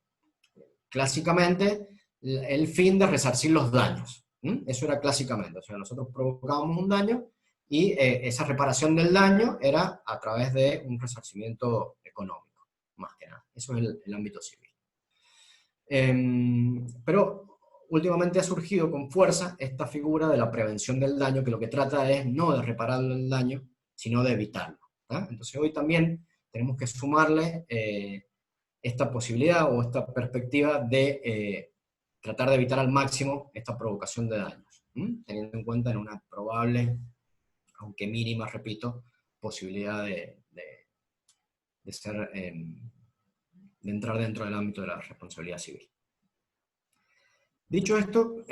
clásicamente el fin de resarcir los daños. Eso era clásicamente, o sea, nosotros provocábamos un daño y esa reparación del daño era a través de un resarcimiento económico, más que nada. Eso es el ámbito civil. Pero últimamente ha surgido con fuerza esta figura de la prevención del daño, que lo que trata es no de reparar el daño, sino de evitarlo. Entonces hoy también tenemos que sumarle esta posibilidad o esta perspectiva de tratar de evitar al máximo esta provocación de daños, teniendo en cuenta en una probable, aunque mínima, repito, posibilidad de ser, de entrar dentro del ámbito de la responsabilidad civil. Dicho esto,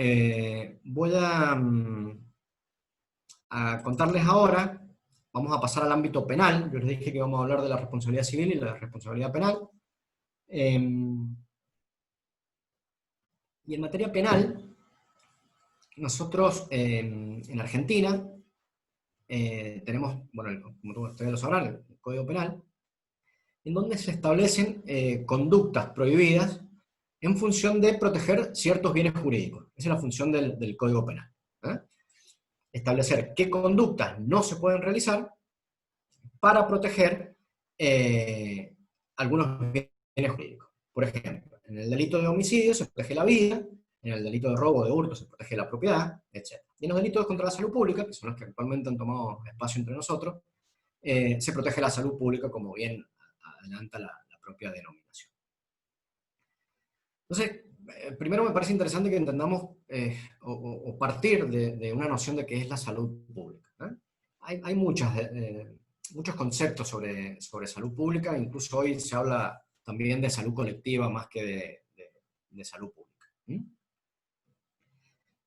voy a contarles ahora, vamos a pasar al ámbito penal. Yo les dije que íbamos a hablar de la responsabilidad civil y la responsabilidad penal. Y en materia penal, nosotros en Argentina tenemos, bueno, como ustedes lo sabrán, el Código Penal, en donde se establecen conductas prohibidas en función de proteger ciertos bienes jurídicos. Esa es la función del Código Penal. Establecer qué conductas no se pueden realizar para proteger algunos bienes jurídicos. Por ejemplo, en el delito de homicidio se protege la vida, en el delito de robo o de hurto se protege la propiedad, etc. Y en los delitos contra la salud pública, que son los que actualmente han tomado espacio entre nosotros, se protege la salud pública, como bien adelanta la propia denominación. Entonces, primero me parece interesante que entendamos o partir de una noción de qué es la salud pública. Hay muchos conceptos sobre salud pública, incluso hoy se habla también de salud colectiva más que de salud pública.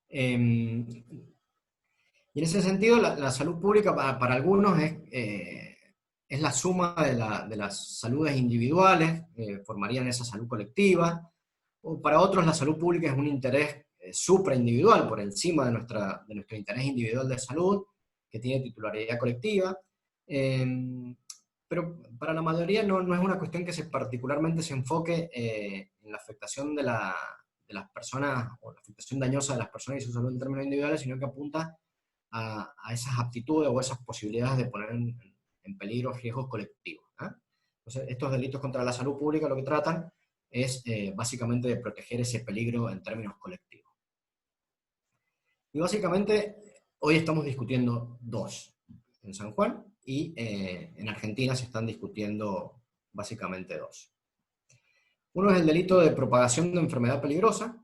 Y en ese sentido, la salud pública para algunos es la suma de las saludes individuales, formarían esa salud colectiva, o para otros la salud pública es un interés supraindividual, por encima de nuestro interés individual de salud, que tiene titularidad colectiva. Pero para la mayoría no es una cuestión que particularmente se enfoque en la afectación de las personas, o la afectación dañosa de las personas y su salud en términos individuales, sino que apunta a esas aptitudes o esas posibilidades de poner en peligro riesgos colectivos. Entonces, estos delitos contra la salud pública lo que tratan es básicamente de proteger ese peligro en términos colectivos. Y básicamente hoy estamos discutiendo dos, en San Juan, y en Argentina se están discutiendo básicamente dos. Uno es el delito de propagación de enfermedad peligrosa,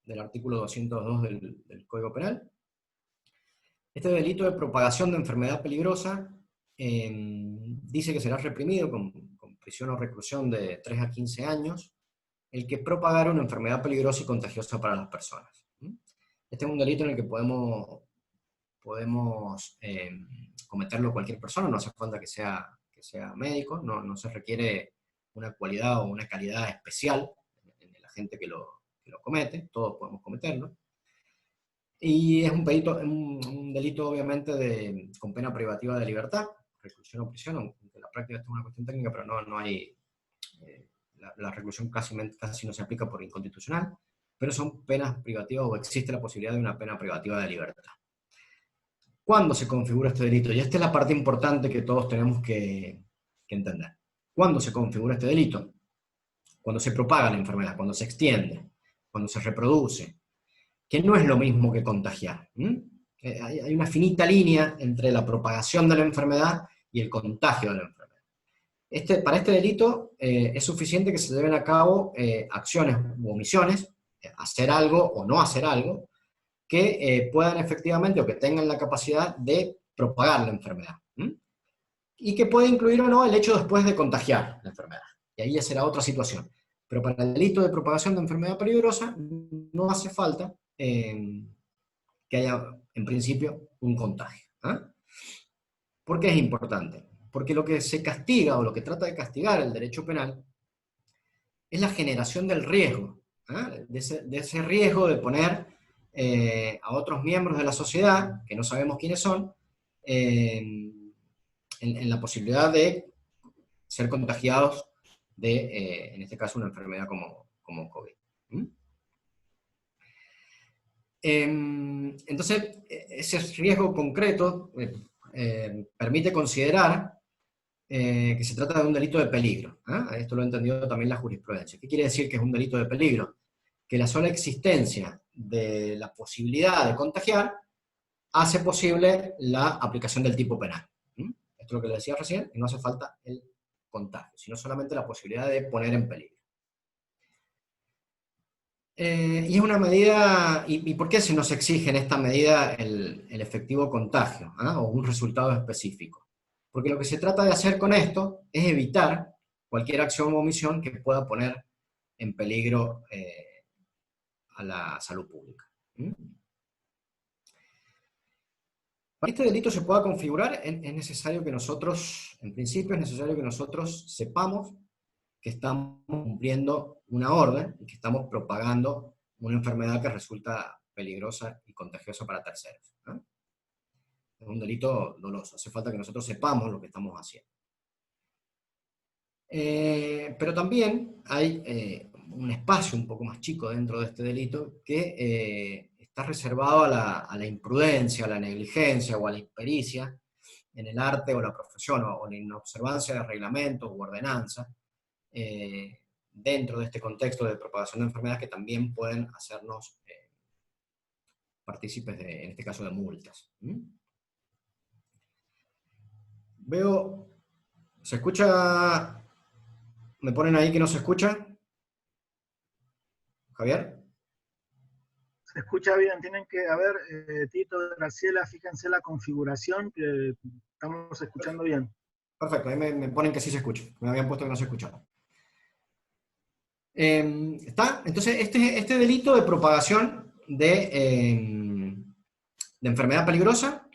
del artículo 202 del Código Penal. Este delito de propagación de enfermedad peligrosa dice que será reprimido con prisión o reclusión de 3 a 15 años el que propagara una enfermedad peligrosa y contagiosa para las personas. Este es un delito en el que podemos cometerlo cualquier persona, no hace falta que sea médico, no se requiere una cualidad o una calidad especial en la gente que lo comete, todos podemos cometerlo. Y es un delito obviamente con pena privativa de libertad, reclusión o prisión, aunque en la práctica esto es una cuestión técnica, pero no hay, la reclusión casi no se aplica por inconstitucional, pero son penas privativas o existe la posibilidad de una pena privativa de libertad. ¿Cuándo se configura este delito? Y esta es la parte importante que todos tenemos que entender. ¿Cuándo se configura este delito? Cuando se propaga la enfermedad, cuando se extiende, cuando se reproduce, que no es lo mismo que contagiar. Hay una finita línea entre la propagación de la enfermedad y el contagio de la enfermedad. Para este delito es suficiente que se lleven a cabo acciones u omisiones, hacer algo o no hacer algo, que puedan efectivamente o que tengan la capacidad de propagar la enfermedad. Y que puede incluir o no el hecho después de contagiar la enfermedad. Y ahí ya será otra situación. Pero para el delito de propagación de enfermedad peligrosa no hace falta que haya, en principio, un contagio. ¿Por qué es importante? Porque lo que se castiga o lo que trata de castigar el derecho penal es la generación del riesgo, de ese riesgo de poner a otros miembros de la sociedad, que no sabemos quiénes son, en la posibilidad de ser contagiados de, en este caso, una enfermedad como COVID. Entonces, ese riesgo concreto permite considerar que se trata de un delito de peligro. Esto lo ha entendido también la jurisprudencia. ¿Qué quiere decir que es un delito de peligro? Que la sola existencia de la posibilidad de contagiar hace posible la aplicación del tipo penal. Esto es lo que le decía recién, que no hace falta el contagio, sino solamente la posibilidad de poner en peligro. Y es una medida, ¿y por qué se nos exige en esta medida el efectivo contagio, o un resultado específico? Porque lo que se trata de hacer con esto es evitar cualquier acción o omisión que pueda poner en peligro a la salud pública. Para que este delito se pueda configurar, es necesario que nosotros, en principio es necesario que nosotros sepamos que estamos cumpliendo una orden y que estamos propagando una enfermedad que resulta peligrosa y contagiosa para terceros. Es un delito doloso, hace falta que nosotros sepamos lo que estamos haciendo. Pero también hay un espacio un poco más chico dentro de este delito que está reservado a la imprudencia, a la negligencia o a la impericia en el arte o la profesión, o la inobservancia de reglamentos u ordenanzas, dentro de este contexto de propagación de enfermedades que también pueden hacernos partícipes, en este caso, de multas. Veo, ¿se escucha? ¿Me ponen ahí que no se escucha? ¿Javier? Se escucha bien, tienen que, a ver, Tito, Graciela, fíjense la configuración, que estamos escuchando bien. Perfecto, ahí me ponen que sí se escucha, me habían puesto que no se escuchaba. ¿Está? Entonces, este delito de propagación de enfermedad peligrosa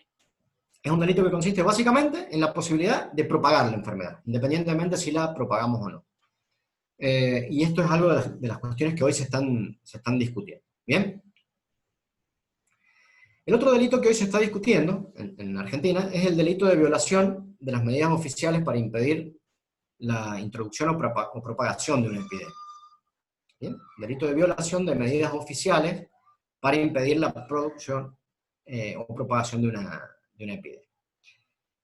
es un delito que consiste básicamente en la posibilidad de propagar la enfermedad, independientemente si la propagamos o no. Y esto es algo de las cuestiones que hoy se están discutiendo. ¿Bien? El otro delito que hoy se está discutiendo en Argentina es el delito de violación de las medidas oficiales para impedir la introducción o propagación de una epidemia. ¿Bien? Delito de violación de medidas oficiales para impedir la producción o propagación de una epidemia.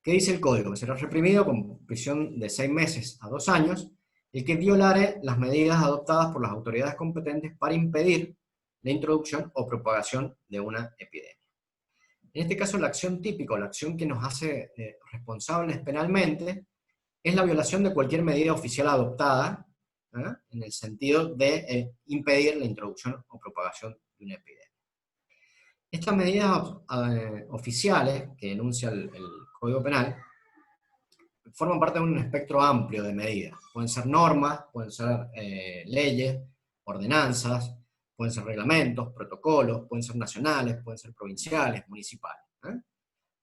¿Qué dice el Código? Que será reprimido con prisión de 6 meses a 2 años el que violare las medidas adoptadas por las autoridades competentes para impedir la introducción o propagación de una epidemia. En este caso, la acción típica, o la acción que nos hace responsables penalmente, es la violación de cualquier medida oficial adoptada, en el sentido de impedir la introducción o propagación de una epidemia. Estas medidas oficiales que enuncia el Código Penal forman parte de un espectro amplio de medidas. Pueden ser normas, pueden ser leyes, ordenanzas, pueden ser reglamentos, protocolos, pueden ser nacionales, pueden ser provinciales, municipales.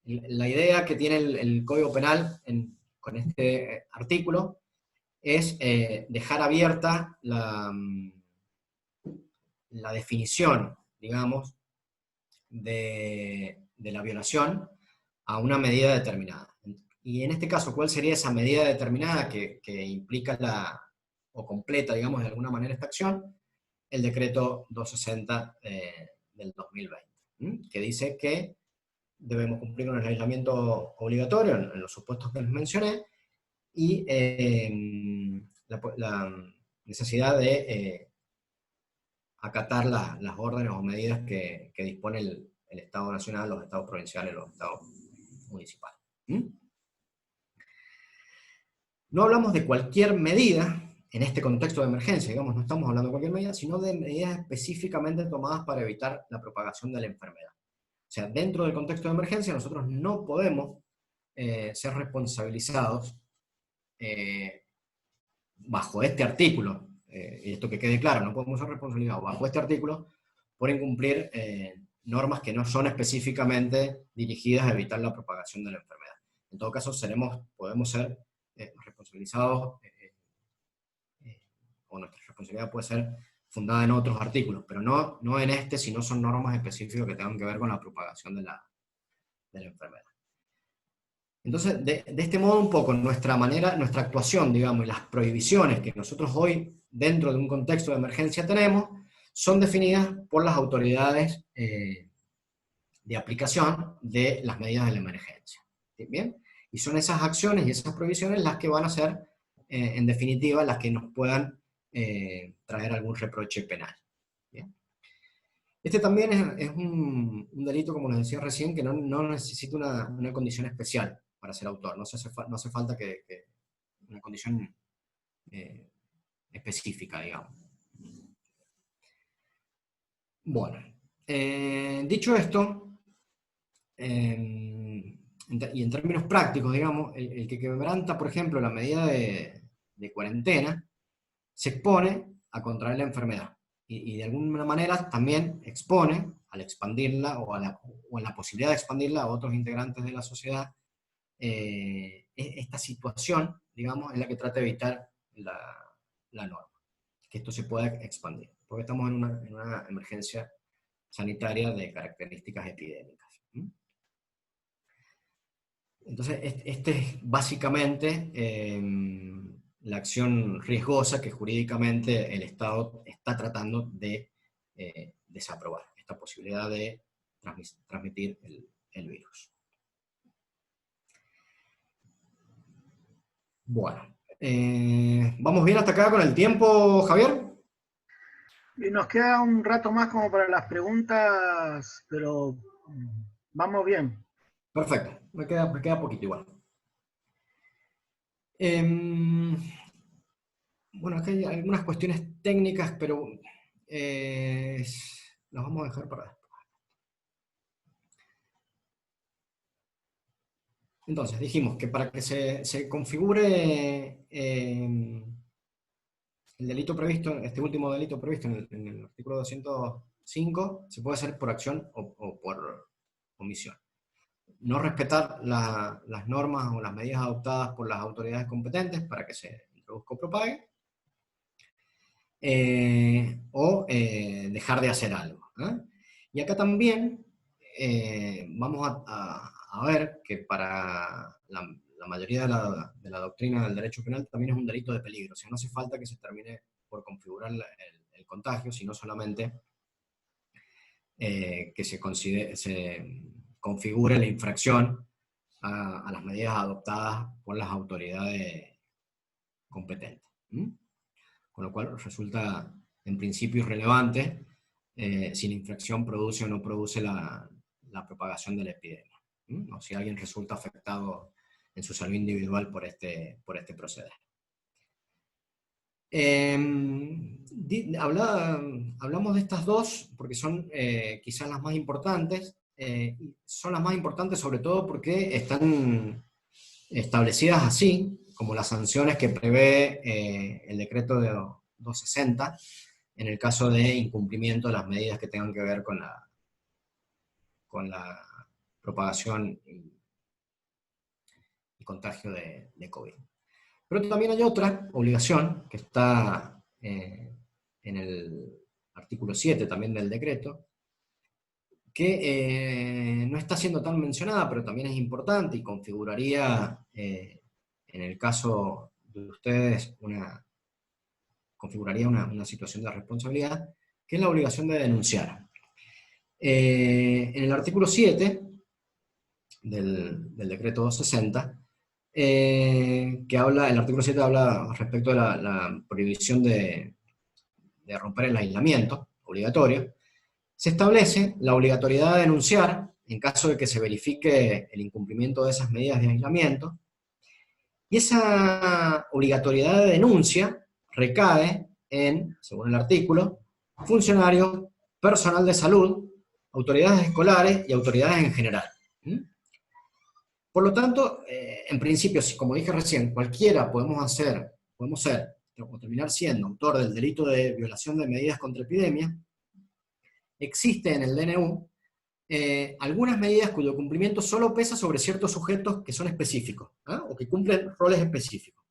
La idea que tiene el Código Penal con este artículo es dejar abierta la definición, digamos, de la violación a una medida determinada. Y en este caso, ¿cuál sería esa medida determinada que implica o completa, digamos, de alguna manera esta acción? El decreto 260 del 2020, que dice que debemos cumplir con el aislamiento obligatorio en los supuestos que les mencioné, y la necesidad de acatar las órdenes o medidas que dispone el Estado Nacional, los Estados provinciales, los Estados municipales. No hablamos de cualquier medida en este contexto de emergencia, digamos, no estamos hablando de cualquier medida, sino de medidas específicamente tomadas para evitar la propagación de la enfermedad. O sea, dentro del contexto de emergencia nosotros no podemos ser responsabilizados bajo este artículo, y esto que quede claro, no podemos ser responsabilizados bajo este artículo por incumplir normas que no son específicamente dirigidas a evitar la propagación de la enfermedad. En todo caso, podemos ser responsabilizados, o nuestra responsabilidad puede ser fundada en otros artículos, pero no en este, sino son normas específicas que tengan que ver con la propagación de la enfermedad. Entonces, de este modo un poco nuestra actuación, digamos, y las prohibiciones que nosotros hoy, dentro de un contexto de emergencia tenemos, son definidas por las autoridades de aplicación de las medidas de la emergencia. ¿Bien? Y son esas acciones y esas prohibiciones las que van a ser, en definitiva, las que nos puedan traer algún reproche penal. ¿Bien? Este también es un delito, como les decía recién, que no necesita una condición especial para ser autor. No hace falta que una condición específica, digamos. Bueno, dicho esto, y en términos prácticos, digamos, el que quebranta, por ejemplo, la medida de cuarentena, se expone a contraer la enfermedad. Y de alguna manera también expone, al expandirla, o en la posibilidad de expandirla a otros integrantes de la sociedad, esta situación, digamos, es la que trata de evitar la norma, que esto se pueda expandir, porque estamos en una emergencia sanitaria de características epidémicas. Entonces, este es básicamente la acción riesgosa que jurídicamente el Estado está tratando de desaprobar, esta posibilidad de transmitir el virus. Bueno, ¿vamos bien hasta acá con el tiempo, Javier? Y nos queda un rato más como para las preguntas, pero vamos bien. Perfecto, me queda poquito igual. Bueno, acá hay algunas cuestiones técnicas, pero las vamos a dejar para después. Entonces, dijimos que para que se configure el delito previsto, este último delito previsto en el artículo 205, se puede hacer por acción o por omisión. No respetar las normas o las medidas adoptadas por las autoridades competentes para que se introduzca o propague, o dejar de hacer algo. Y acá también vamos a ver que para la mayoría de la doctrina del derecho penal también es un delito de peligro. O sea, no hace falta que se termine por configurar el contagio, sino solamente que se configure la infracción a las medidas adoptadas por las autoridades competentes. Con lo cual resulta en principio irrelevante si la infracción produce o no produce la propagación de la epidemia. O si alguien resulta afectado en su salud individual por este proceder. Hablamos de estas dos porque son quizás las más importantes. Son las más importantes sobre todo porque están establecidas así, como las sanciones que prevé el decreto de 260, en el caso de incumplimiento de las medidas que tengan que ver con la propagación y contagio de COVID. Pero también hay otra obligación que está en el artículo 7 también del decreto, que no está siendo tan mencionada, pero también es importante y configuraría, en el caso de ustedes, configuraría una situación de responsabilidad, que es la obligación de denunciar. En el artículo 7 del decreto 260, que habla, el artículo 7 habla respecto de la prohibición de romper el aislamiento obligatorio. Se establece la obligatoriedad de denunciar en caso de que se verifique el incumplimiento de esas medidas de aislamiento, y esa obligatoriedad de denuncia recae en, según el artículo, funcionarios, personal de salud, autoridades escolares y autoridades en general. Por lo tanto, en principio, como dije recién, cualquiera podemos ser o terminar siendo autor del delito de violación de medidas contra epidemia. Existe en el DNU algunas medidas cuyo cumplimiento solo pesa sobre ciertos sujetos que son específicos, o que cumplen roles específicos.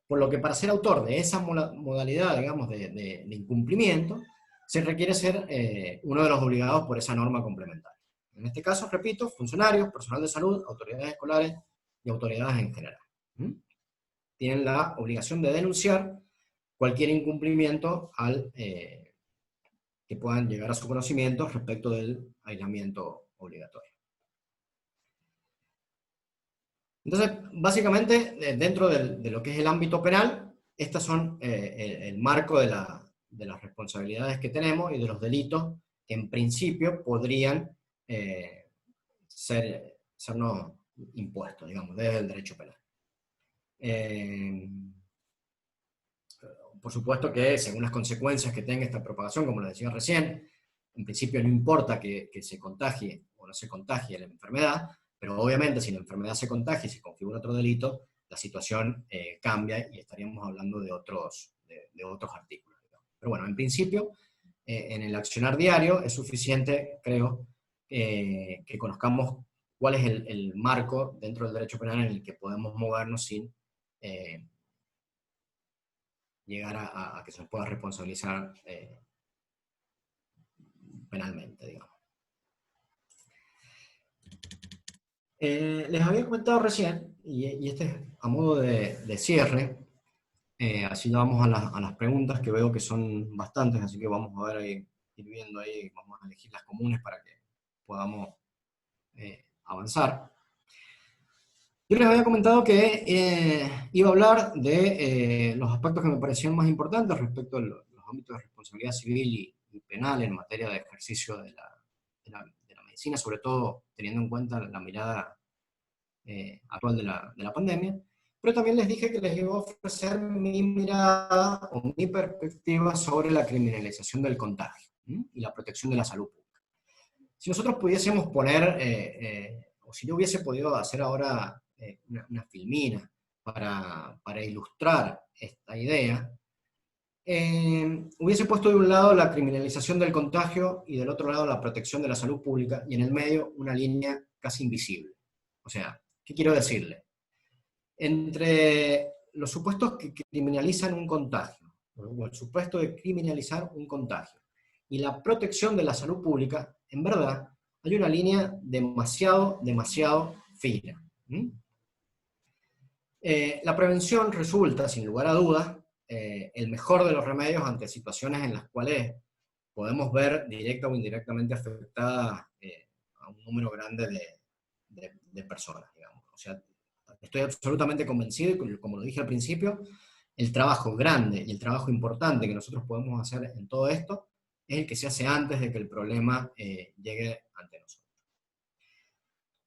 Por lo que para ser autor de esa modalidad, digamos, de incumplimiento, se requiere ser uno de los obligados por esa norma complementaria. En este caso, repito, funcionarios, personal de salud, autoridades escolares y autoridades en general. Tienen la obligación de denunciar cualquier incumplimiento que puedan llegar a su conocimiento respecto del aislamiento obligatorio. Entonces, básicamente, dentro de lo que es el ámbito penal, estas son el marco de las responsabilidades que tenemos y de los delitos que en principio podrían sernos impuestos, digamos, desde el derecho penal. Por supuesto que según las consecuencias que tenga esta propagación, como les decía recién, en principio no importa que se contagie o no se contagie la enfermedad, pero obviamente si la enfermedad se contagia y se configura otro delito, la situación cambia y estaríamos hablando de otros artículos. Pero bueno, en principio, en el accionar diario es suficiente, creo, que conozcamos cuál es el marco dentro del derecho penal en el que podemos movernos sin llegar a que se nos pueda responsabilizar penalmente, digamos. Les había comentado recién, y este es a modo de cierre, así vamos a las preguntas que veo que son bastantes, así que vamos a ver ahí, ir viendo ahí, vamos a elegir las comunes para que podamos avanzar. Yo les había comentado que iba a hablar de los aspectos que me parecían más importantes respecto a los ámbitos de responsabilidad civil y penal en materia de ejercicio de la medicina, sobre todo teniendo en cuenta la mirada actual de la pandemia, pero también les dije que les iba a ofrecer mi mirada o mi perspectiva sobre la criminalización del contagio y la protección de la salud pública. Si nosotros pudiésemos poner, o si yo hubiese podido hacer ahora una filmina para ilustrar esta idea, hubiese puesto de un lado la criminalización del contagio y del otro lado la protección de la salud pública, y en el medio una línea casi invisible. O sea, ¿qué quiero decirle? Entre los supuestos que criminalizan un contagio, o el supuesto de criminalizar un contagio, y la protección de la salud pública, en verdad, hay una línea demasiado fina. La prevención resulta, sin lugar a dudas, el mejor de los remedios ante situaciones en las cuales podemos ver directa o indirectamente afectada a un número grande de personas, digamos. O sea, estoy absolutamente convencido, y como lo dije al principio, el trabajo grande y el trabajo importante que nosotros podemos hacer en todo esto es el que se hace antes de que el problema llegue ante nosotros.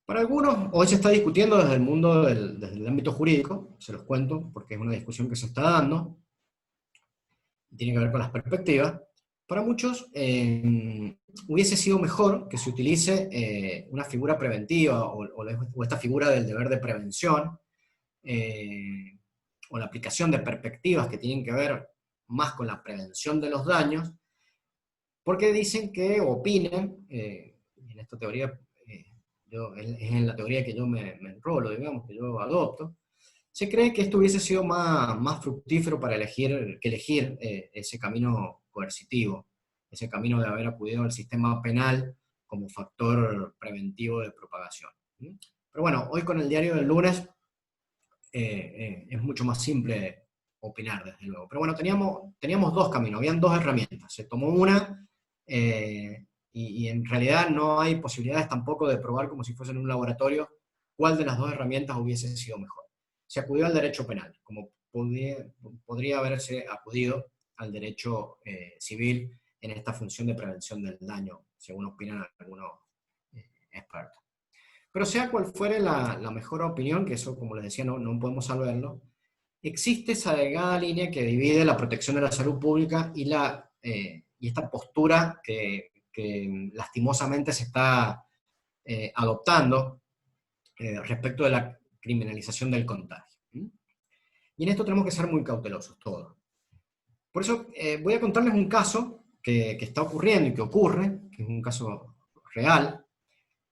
Para algunos, hoy se está discutiendo desde el mundo desde el ámbito jurídico, se los cuento, porque es una discusión que se está dando, y tiene que ver con las perspectivas. Para muchos, hubiese sido mejor que se utilice una figura preventiva o esta figura del deber de prevención, eh, o la aplicación de perspectivas que tienen que ver más con la prevención de los daños, porque dicen que opinan, en esta teoría, es en la teoría que yo me enrolo, digamos, que yo adopto, se cree que esto hubiese sido más fructífero para elegir ese camino coercitivo, ese camino de haber acudido al sistema penal como factor preventivo de propagación. Pero bueno, hoy con el diario del lunes es mucho más simple opinar, desde luego. Pero bueno, teníamos dos caminos, habían dos herramientas. Se tomó una, y en realidad no hay posibilidades tampoco de probar como si fuese en un laboratorio cuál de las dos herramientas hubiese sido mejor. Se acudió al derecho penal, como podría haberse acudido al derecho civil en esta función de prevención del daño, según opinan algunos expertos. Pero sea cual fuere la mejor opinión, que eso, como les decía, no podemos saberlo, existe esa delgada línea que divide la protección de la salud pública y esta postura que lastimosamente se está adoptando respecto de la criminalización del contagio. Y en esto tenemos que ser muy cautelosos todos. Por eso voy a contarles un caso que está ocurriendo y que ocurre, que es un caso real,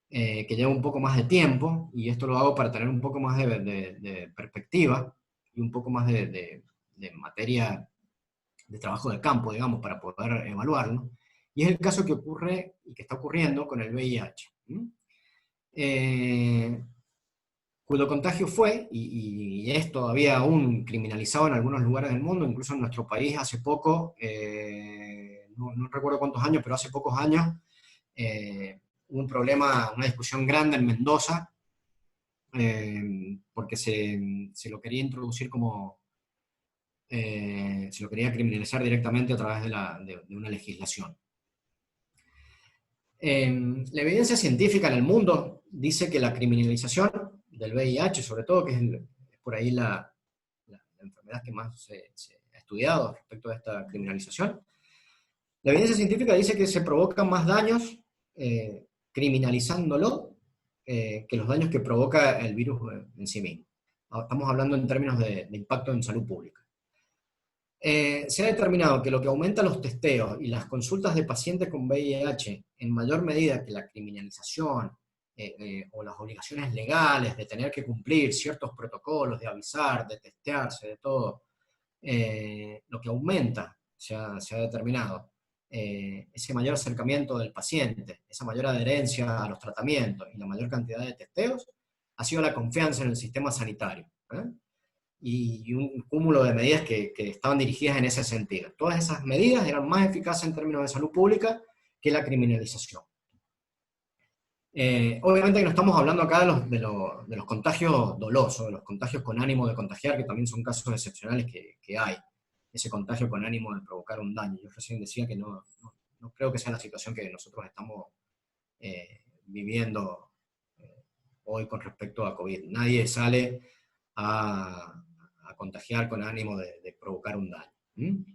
que lleva un poco más de tiempo, y esto lo hago para tener un poco más de perspectiva y un poco más de materia de trabajo de campo, digamos, para poder evaluarlo. Y es el caso que ocurre y que está ocurriendo con el VIH. Cuyo contagio fue, y es todavía aún criminalizado en algunos lugares del mundo, incluso en nuestro país hace poco, no recuerdo cuántos años, pero hace pocos años, hubo un problema, una discusión grande en Mendoza, porque se lo quería introducir como, se lo quería criminalizar directamente a través de una legislación. La evidencia científica en el mundo dice que la criminalización del VIH, sobre todo, que es por ahí la enfermedad que más se ha estudiado respecto a esta criminalización, la evidencia científica dice que se provocan más daños criminalizándolo que los daños que provoca el virus en sí mismo. Estamos hablando en términos de impacto en salud pública. Se ha determinado que lo que aumenta los testeos y las consultas de pacientes con VIH en mayor medida que la criminalización o las obligaciones legales de tener que cumplir ciertos protocolos, de avisar, de testearse, de todo, lo que aumenta, se ha determinado, ese mayor acercamiento del paciente, esa mayor adherencia a los tratamientos y la mayor cantidad de testeos, ha sido la confianza en el sistema sanitario. Y un cúmulo de medidas que estaban dirigidas en ese sentido. Todas esas medidas eran más eficaces en términos de salud pública que la criminalización. Obviamente que no estamos hablando acá de los contagios dolosos, de los contagios con ánimo de contagiar, que también son casos excepcionales que hay, ese contagio con ánimo de provocar un daño. Yo recién decía que no creo que sea la situación que nosotros estamos viviendo hoy con respecto a COVID. Nadie sale a contagiar con ánimo de provocar un daño.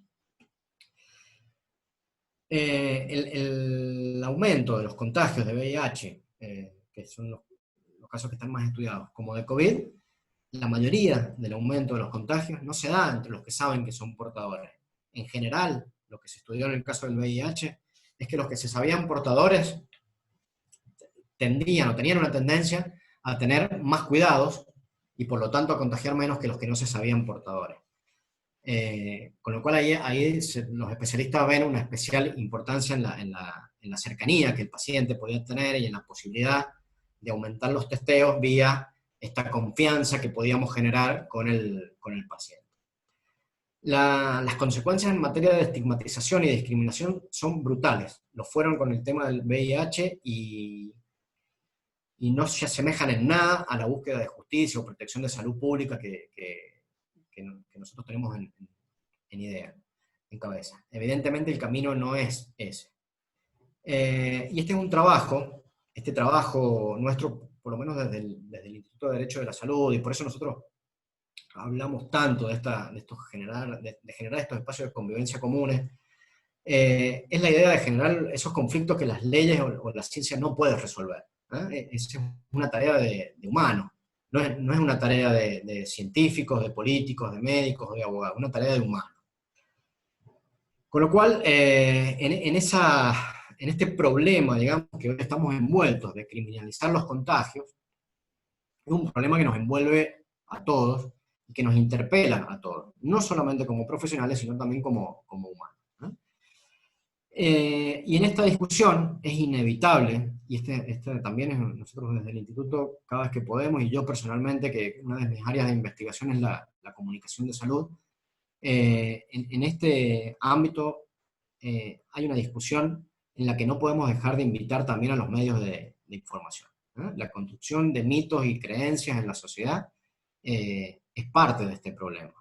El aumento de los contagios de VIH, que son los casos que están más estudiados, como de COVID, la mayoría del aumento de los contagios no se da entre los que saben que son portadores. En general, lo que se estudió en el caso del VIH es que los que se sabían portadores tenían una tendencia a tener más cuidados y por lo tanto a contagiar menos que los que no se sabían portadores. Con lo cual ahí los especialistas ven una especial importancia en la cercanía que el paciente podía tener y en la posibilidad de aumentar los testeos vía esta confianza que podíamos generar con el paciente. Las consecuencias en materia de estigmatización y discriminación son brutales. Lo fueron con el tema del VIH y no se asemejan en nada a la búsqueda de justicia o protección de salud pública que nosotros tenemos en idea, en cabeza. Evidentemente el camino no es ese. Y este es un trabajo este trabajo nuestro, por lo menos desde el Instituto de Derecho de la Salud, y por eso nosotros hablamos tanto de generar estos espacios de convivencia comunes, es la idea de generar esos conflictos que las leyes o la ciencia no pueden resolver. Es una tarea de humanos, no es una tarea de científicos, de políticos, de médicos, de abogados, una tarea de humanos. Con lo cual, en este problema, digamos, que hoy estamos envueltos de criminalizar los contagios, es un problema que nos envuelve a todos y que nos interpela a todos, no solamente como profesionales, sino también como humanos, ¿no? Y en esta discusión es inevitable, y también es nosotros desde el instituto, cada vez que podemos, y yo personalmente, que una de mis áreas de investigación es la comunicación de salud, en este ámbito hay una discusión en la que no podemos dejar de invitar también a los medios de información, ¿no? La construcción de mitos y creencias en la sociedad es parte de este problema.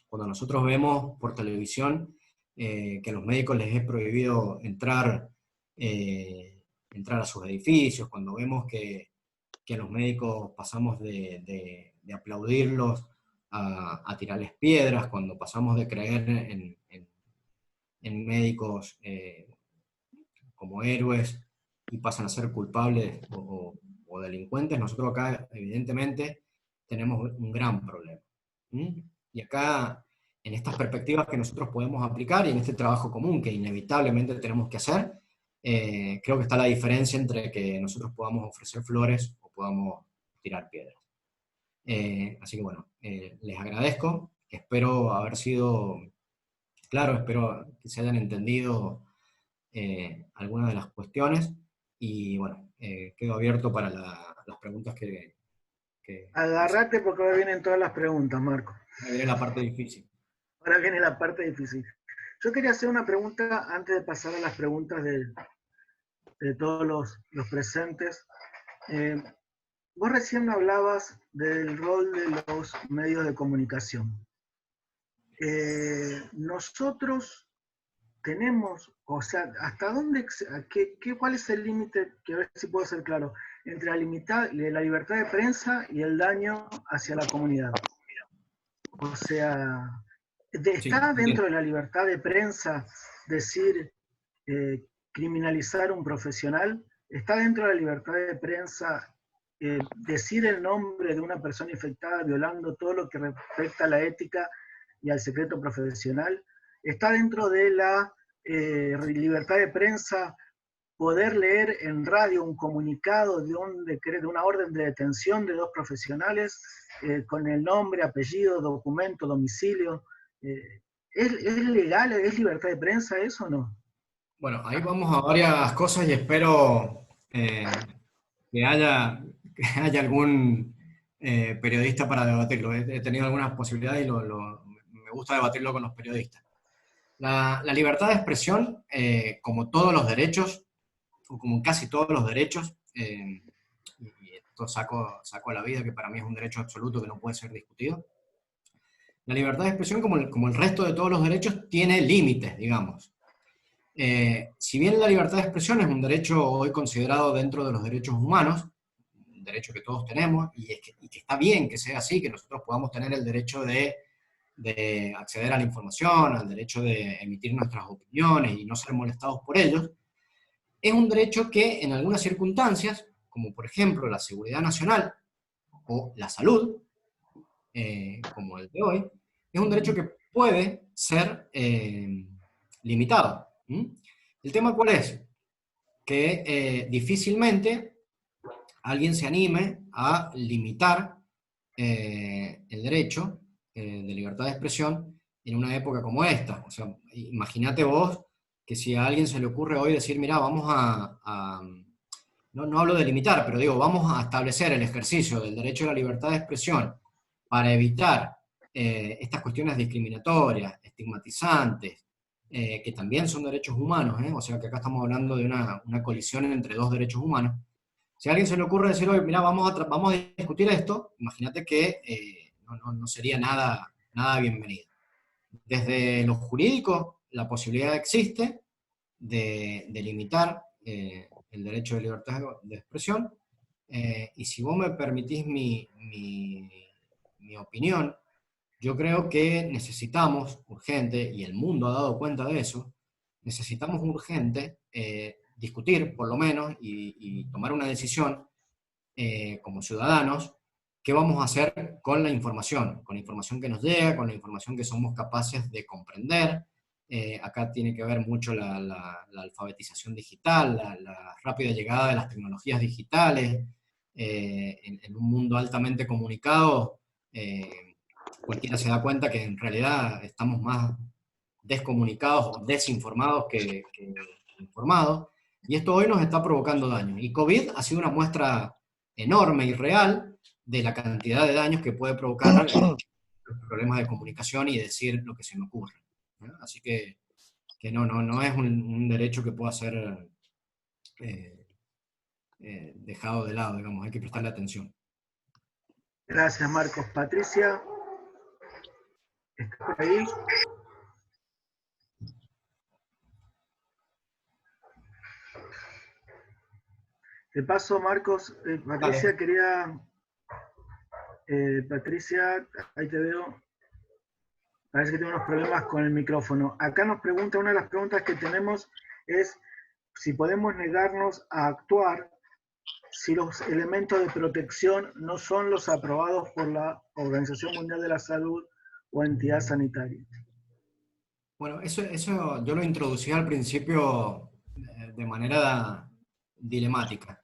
Cuando nosotros vemos por televisión que a los médicos les es prohibido entrar a sus edificios, cuando vemos que a los médicos pasamos de aplaudirlos a tirarles piedras, cuando pasamos de creer en médicos como héroes y pasan a ser culpables o delincuentes, nosotros acá evidentemente tenemos un gran problema. Y acá, en estas perspectivas que nosotros podemos aplicar y en este trabajo común que inevitablemente tenemos que hacer, creo que está la diferencia entre que nosotros podamos ofrecer flores o podamos tirar piedras. Así que bueno, les agradezco, espero haber sido claro, espero que se hayan entendido algunas de las cuestiones, y bueno, quedo abierto para las preguntas que Agarrate porque ahora vienen todas las preguntas, Marco. ahora viene la parte difícil. Ahora viene la parte difícil. Yo quería hacer una pregunta antes de pasar a las preguntas de todos los presentes. Vos recién hablabas del rol de los medios de comunicación. Nosotros tenemos, o sea, ¿hasta dónde, cuál es el límite, que a ver si puedo ser claro, entre la libertad de prensa y el daño hacia la comunidad? O sea, ¿está Sí, dentro bien. de la libertad de prensa decir, criminalizar un profesional? ¿Está dentro de la libertad de prensa decir el nombre de una persona infectada violando todo lo que respecta a la ética y al secreto profesional? ¿Está dentro de la libertad de prensa poder leer en radio un comunicado de una orden de detención de dos profesionales con el nombre, apellido, documento, domicilio? ¿Es legal, es libertad de prensa eso o no? Bueno, ahí vamos a varias cosas y espero que haya, que haya algún periodista para debatirlo. He tenido algunas posibilidades y me gusta debatirlo con los periodistas. La libertad de expresión, como todos los derechos, o como casi todos los derechos, y esto saco a la vida, que para mí es un derecho absoluto que no puede ser discutido, la libertad de expresión, como el resto de todos los derechos, tiene límites, digamos. Si bien la libertad de expresión es un derecho hoy considerado dentro de los derechos humanos, un derecho que todos tenemos, y que está bien que sea así, que nosotros podamos tener el derecho de acceder a la información, al derecho de emitir nuestras opiniones y no ser molestados por ellos, es un derecho que en algunas circunstancias, como por ejemplo la seguridad nacional o la salud, como el de hoy, es un derecho que puede ser limitado. ¿El tema cuál es? Que difícilmente alguien se anime a limitar el derecho de libertad de expresión en una época como esta. O sea, imagínate vos que si a alguien se le ocurre hoy decir, mira, vamos no hablo de limitar, pero digo, vamos a establecer el ejercicio del derecho a la libertad de expresión para evitar estas cuestiones discriminatorias, estigmatizantes, que también son derechos humanos, o sea que acá estamos hablando de una colisión entre dos derechos humanos. Si a alguien se le ocurre decir hoy, mira, vamos a discutir esto, imagínate que no sería nada bienvenido. Desde lo jurídico, la posibilidad existe de limitar el derecho de libertad de expresión, y si vos me permitís mi opinión, yo creo que necesitamos urgente, y el mundo ha dado cuenta de eso, necesitamos urgente discutir, por lo menos, y tomar una decisión como ciudadanos, qué vamos a hacer con la información que nos llega, con la información que somos capaces de comprender. Acá tiene que ver mucho la alfabetización digital, la rápida llegada de las tecnologías digitales. En un mundo altamente comunicado, cualquiera se da cuenta que en realidad estamos más descomunicados o desinformados que informados, y esto hoy nos está provocando daño. Y COVID ha sido una muestra enorme y real de la cantidad de daños que puede provocar los problemas de comunicación y decir lo que se me ocurre, ¿no? Así que no es un derecho que pueda ser eh, dejado de lado, digamos, hay que prestarle atención. Gracias, Marcos. Patricia, ¿estás por ahí? De paso, Marcos, Patricia, Patricia, ahí te veo. Parece que tiene unos problemas con el micrófono. Acá nos pregunta, una de las preguntas que tenemos es si podemos negarnos a actuar si los elementos de protección no son los aprobados por la Organización Mundial de la Salud o entidad sanitaria. Bueno, eso yo lo introducí al principio de manera dilemática.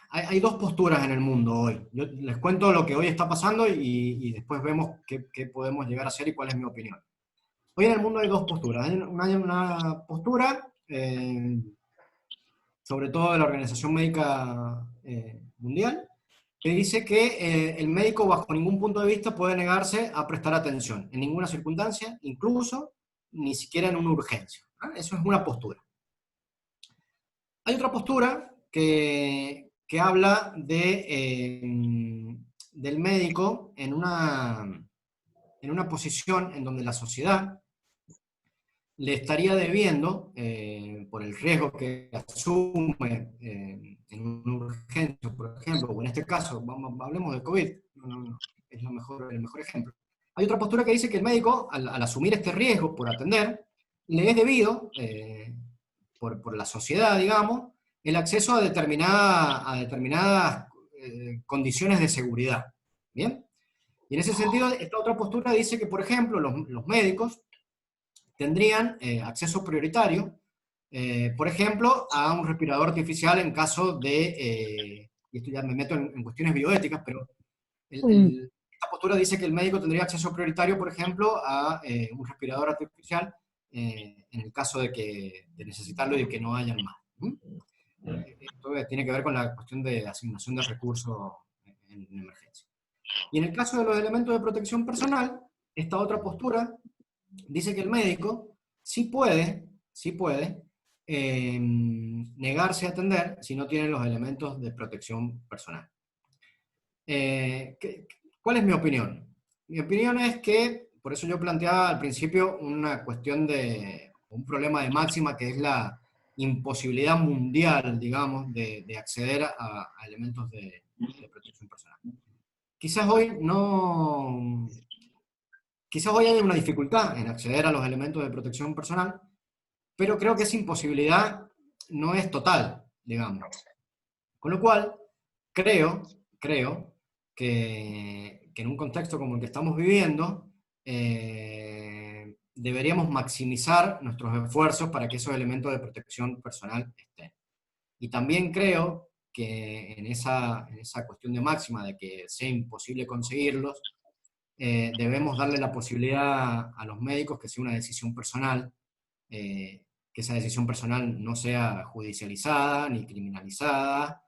Hay dos posturas en el mundo hoy. Yo les cuento lo que hoy está pasando y después vemos qué podemos llegar a hacer y cuál es mi opinión. Hoy en el mundo hay dos posturas. Hay una postura, sobre todo de la Organización Médica Mundial, que dice que el médico bajo ningún punto de vista puede negarse a prestar atención, en ninguna circunstancia, incluso ni siquiera en una urgencia. ¿Ah? Eso es una postura. Hay otra postura que habla del médico en una posición en donde la sociedad le estaría debiendo, por el riesgo que asume en una urgencia, por ejemplo, o en este caso, hablemos de COVID, es el mejor ejemplo. Hay otra postura que dice que el médico, al asumir este riesgo por atender, le es debido, por la sociedad, digamos, el acceso a determinadas condiciones de seguridad. ¿Bien? Y en ese sentido, esta otra postura dice que, por ejemplo, los médicos tendrían acceso prioritario, por ejemplo, a un respirador artificial en caso de, y esto ya me meto en cuestiones bioéticas, pero esta postura dice que el médico tendría acceso prioritario, por ejemplo, a un respirador artificial en el caso de necesitarlo y de que no hayan más. Esto tiene que ver con la cuestión de asignación de recursos en emergencia. Y en el caso de los elementos de protección personal, esta otra postura dice que el médico sí puede negarse a atender si no tiene los elementos de protección personal. ¿Cuál es mi opinión? Mi opinión es que, por eso yo planteaba al principio una cuestión un problema de máxima, que es la imposibilidad mundial, digamos, de acceder a elementos de protección personal. Quizás hoy hay una dificultad en acceder a los elementos de protección personal, pero creo que esa imposibilidad no es total, digamos. Con lo cual, creo que en un contexto como el que estamos viviendo, deberíamos maximizar nuestros esfuerzos para que esos elementos de protección personal estén. Y también creo que en esa cuestión de máxima de que sea imposible conseguirlos, debemos darle la posibilidad a los médicos que sea una decisión personal, que esa decisión personal no sea judicializada ni criminalizada,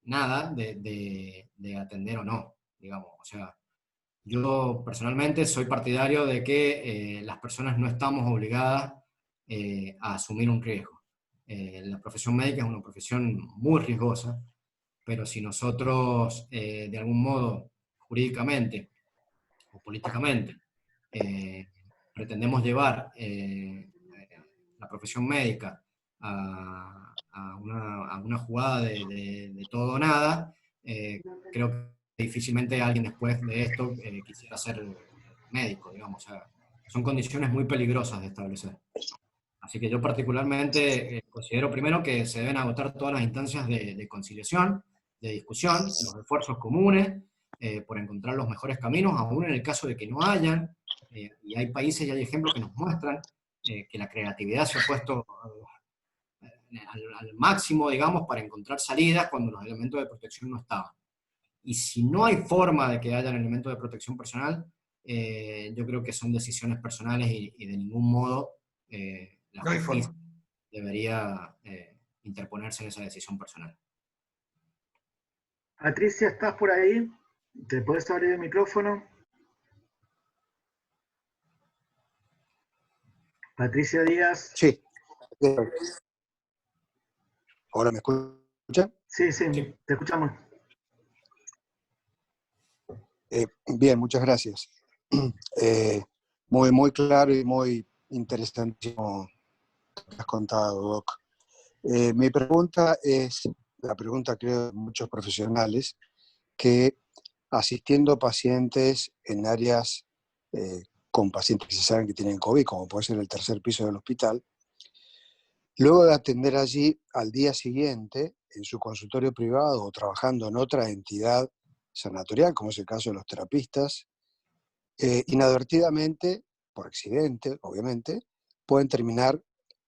nada de atender o no, digamos. O sea, yo personalmente soy partidario de que las personas no estamos obligadas a asumir un riesgo. La profesión médica es una profesión muy riesgosa, pero si nosotros de algún modo, jurídicamente o políticamente, pretendemos llevar la profesión médica a una jugada de todo o nada, creo que difícilmente alguien después de esto quisiera ser médico, digamos. O sea, son condiciones muy peligrosas de establecer. Así que yo particularmente considero primero que se deben agotar todas las instancias de conciliación, de discusión, los esfuerzos comunes, por encontrar los mejores caminos, aún en el caso de que no hayan, y hay países y hay ejemplos que nos muestran que la creatividad se ha puesto al máximo, digamos, para encontrar salidas cuando los elementos de protección no estaban. Y si no hay forma de que haya elementos de protección personal, yo creo que son decisiones personales y de ningún modo la No hay justicia forma. debería interponerse en esa decisión personal. Patricia, ¿estás por ahí? ¿Te puedes abrir el micrófono? Patricia Díaz. Sí. ¿Ahora me escuchan? Sí, sí, Sí. te escuchamos. Bien, muchas gracias. Muy claro y muy interesantísimo lo que has contado, Doc. Mi pregunta es, la pregunta creo de muchos profesionales, que asistiendo a pacientes en áreas con pacientes que se saben que tienen COVID, como puede ser el tercer piso del hospital, luego de atender allí al día siguiente, en su consultorio privado o trabajando en otra entidad sanatorial, como es el caso de los terapistas, inadvertidamente, por accidente, obviamente, pueden terminar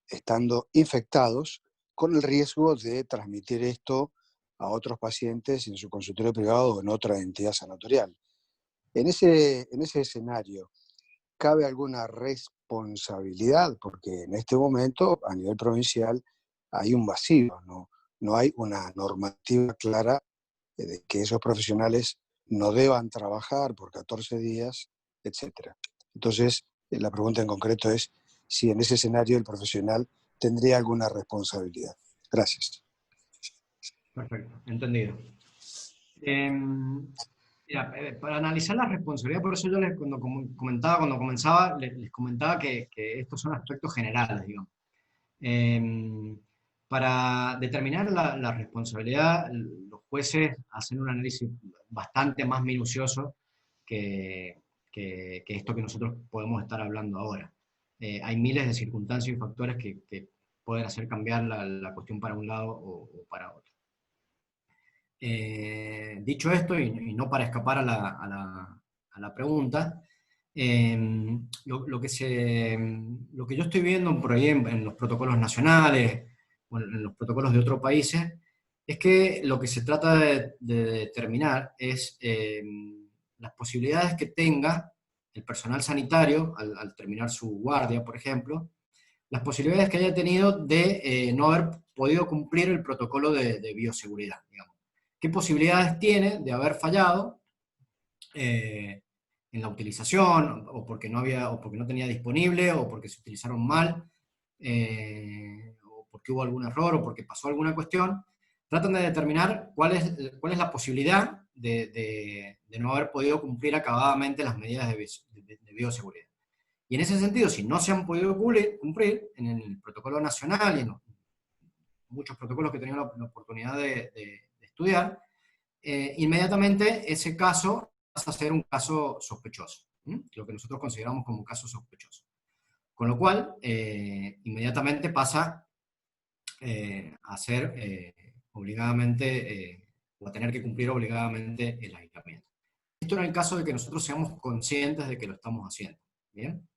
estando infectados con el riesgo de transmitir esto a otros pacientes en su consultorio privado o en otra entidad sanatorial. En ese escenario, ¿cabe alguna responsabilidad? Porque en este momento, a nivel provincial, hay un vacío, no hay una normativa clara de que esos profesionales no deban trabajar por 14 días, etc. Entonces, la pregunta en concreto es si en ese escenario el profesional tendría alguna responsabilidad. Gracias. Perfecto, entendido. Mira, para analizar la responsabilidad, por eso yo cuando comenzaba, les comentaba que estos son aspectos generales, digamos. Para determinar la responsabilidad, los jueces hacen un análisis bastante más minucioso que esto que nosotros podemos estar hablando ahora. Hay miles de circunstancias y factores que pueden hacer cambiar la cuestión para un lado o para otro. Dicho esto, y no para escapar a la pregunta, lo que yo estoy viendo por ahí en los protocolos nacionales, o en los protocolos de otros países, es que lo que se trata de determinar es las posibilidades que tenga el personal sanitario al terminar su guardia, por ejemplo, las posibilidades que haya tenido de no haber podido cumplir el protocolo de bioseguridad, digamos. ¿Qué posibilidades tiene de haber fallado en la utilización, o porque no había, o porque no tenía disponible, o porque se utilizaron mal, o porque hubo algún error, o porque pasó alguna cuestión? Tratan de determinar cuál es la posibilidad de no haber podido cumplir acabadamente las medidas de bioseguridad. Y en ese sentido, si no se han podido cumplir en el protocolo nacional y en muchos protocolos que he tenido la oportunidad de estudiar, inmediatamente ese caso pasa a ser un caso sospechoso, lo que nosotros consideramos como un caso sospechoso. Con lo cual, inmediatamente pasa a ser obligadamente, o a tener que cumplir obligadamente el aislamiento. Esto en el caso de que nosotros seamos conscientes de que lo estamos haciendo, ¿bien?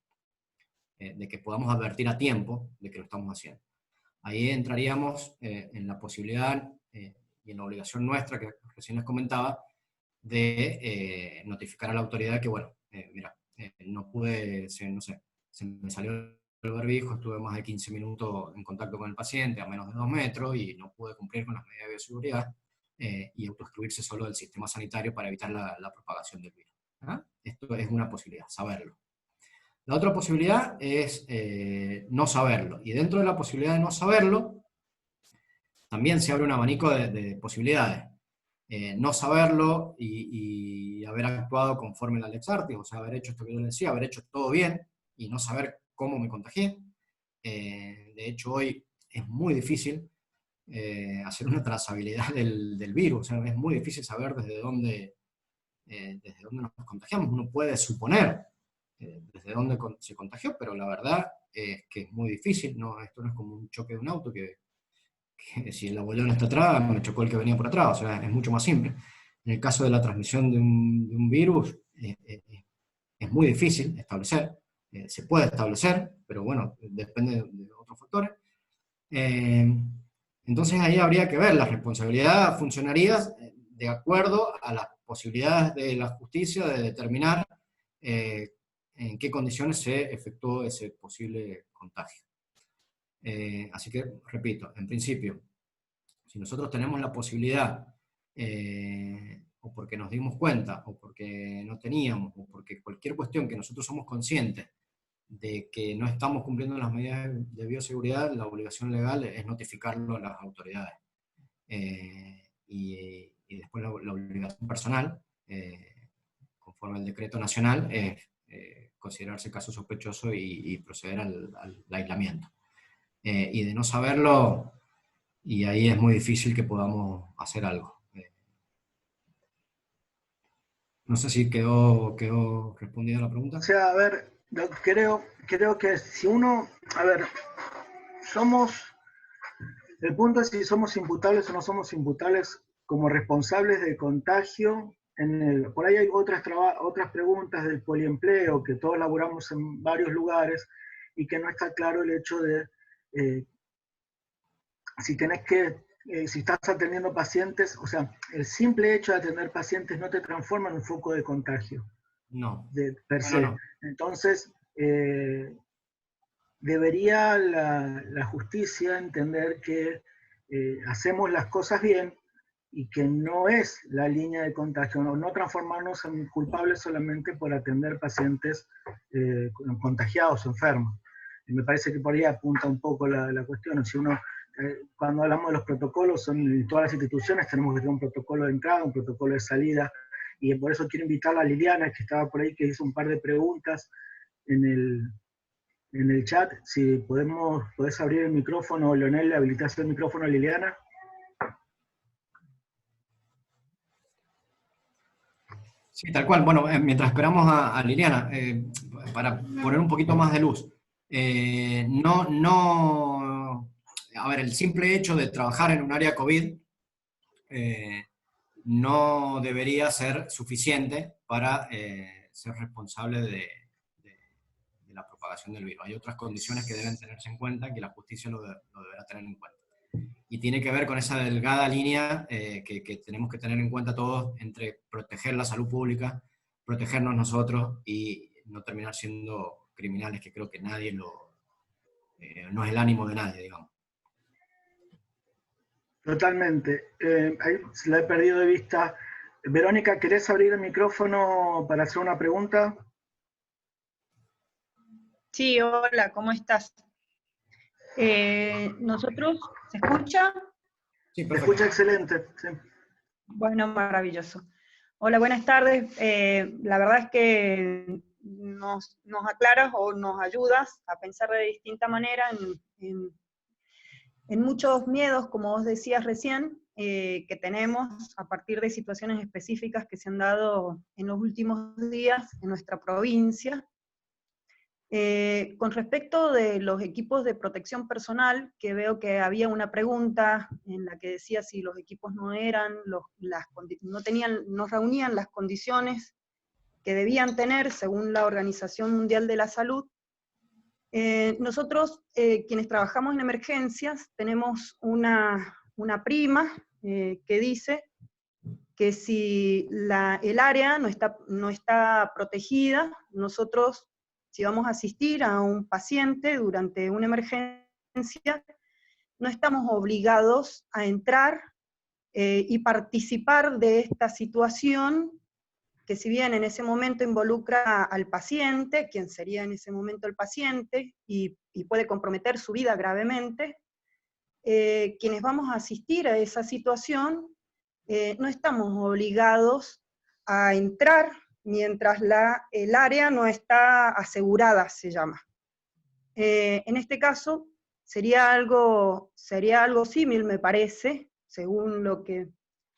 De que podamos advertir a tiempo de que lo estamos haciendo. Ahí entraríamos en la posibilidad y en la obligación nuestra, que recién les comentaba, de notificar a la autoridad que, bueno, mira, no pude, no sé, se me salió el barbijo, estuve más de 15 minutos en contacto con el paciente a menos de 2 metros y no pude cumplir con las medidas de bioseguridad, y autoexcluirse solo del sistema sanitario para evitar la propagación del virus. ¿Ah? Esto es una posibilidad, saberlo. La otra posibilidad es no saberlo. Y dentro de la posibilidad de no saberlo, también se abre un abanico de posibilidades. No saberlo y haber actuado conforme la Lex Artis, o sea, haber hecho esto que yo les decía, haber hecho todo bien y no saber cómo me contagié. De hecho, hoy es muy difícil hacer una trazabilidad del virus. O sea, es muy difícil saber desde dónde nos contagiamos. Uno puede suponer desde dónde se contagió, pero la verdad es que es muy difícil. No, esto no es como un choque de un auto que si el abuelo no está atrás, me chocó el que venía por atrás. O sea, es mucho más simple. En el caso de la transmisión de un virus, es muy difícil establecer. Se puede establecer, pero bueno, depende de otros factores. Entonces ahí habría que ver, la responsabilidad funcionaría de acuerdo a las posibilidades de la justicia de determinar en qué condiciones se efectuó ese posible contagio. Así que, repito, en principio, si nosotros tenemos la posibilidad, o porque nos dimos cuenta, o porque no teníamos, o porque cualquier cuestión que nosotros somos conscientes de que no estamos cumpliendo las medidas de bioseguridad, la obligación legal es notificarlo a las autoridades. Y después la obligación personal, conforme al decreto nacional, es considerarse caso sospechoso y proceder al aislamiento. Y de no saberlo, y ahí es muy difícil que podamos hacer algo. No sé si quedó respondida la pregunta. O sea, a ver, creo que si uno, a ver, el punto es si somos imputables o no somos imputables como responsables de contagio. Por ahí hay otras preguntas del poliempleo, que todos laburamos en varios lugares, y que no está claro el hecho de si estás atendiendo pacientes, o sea, el simple hecho de atender pacientes no te transforma en un foco de contagio. No. Per se. No. Entonces, debería la justicia entender que hacemos las cosas bien y que no es la línea de contagio, no transformarnos en culpables solamente por atender pacientes contagiados o enfermos. Y me parece que por ahí apunta un poco la cuestión. Si uno, cuando hablamos de los protocolos, en todas las instituciones tenemos que tener un protocolo de entrada, un protocolo de salida, y por eso quiero invitar a Liliana, que estaba por ahí, que hizo un par de preguntas en el chat. Si podés abrir el micrófono, Leonel, le habilitas el micrófono a Liliana. Sí, tal cual. Bueno, mientras esperamos a Liliana, para poner un poquito más de luz, a ver, el simple hecho de trabajar en un área COVID no debería ser suficiente para ser responsable de la propagación del virus. Hay otras condiciones que deben tenerse en cuenta, que la justicia lo deberá tener en cuenta. Y tiene que ver con esa delgada línea que tenemos que tener en cuenta todos entre proteger la salud pública, protegernos nosotros y no terminar siendo criminales, que creo que nadie no es el ánimo de nadie, digamos. Totalmente. Ahí se la he perdido de vista. Verónica, ¿querés abrir el micrófono para hacer una pregunta? Sí, hola, ¿cómo estás? Nosotros, ¿se escucha? Sí, perfecto. Se escucha excelente. Sí. Bueno, maravilloso. Hola, buenas tardes. La verdad es que nos aclaras o nos ayudas a pensar de distinta manera en muchos miedos, como vos decías recién, que tenemos a partir de situaciones específicas que se han dado en los últimos días en nuestra provincia. Con respecto de los equipos de protección personal, que veo que había una pregunta en la que decía si los equipos no reunían las condiciones que debían tener según la Organización Mundial de la Salud. Nosotros, quienes trabajamos en emergencias, tenemos una prima que dice que si el área no está protegida, nosotros, si vamos a asistir a un paciente durante una emergencia, no estamos obligados a entrar y participar de esta situación, que si bien en ese momento involucra al paciente, quien sería en ese momento el paciente, y puede comprometer su vida gravemente, quienes vamos a asistir a esa situación, no estamos obligados a entrar mientras el área no está asegurada, se llama. En este caso, sería algo símil, me parece, según lo que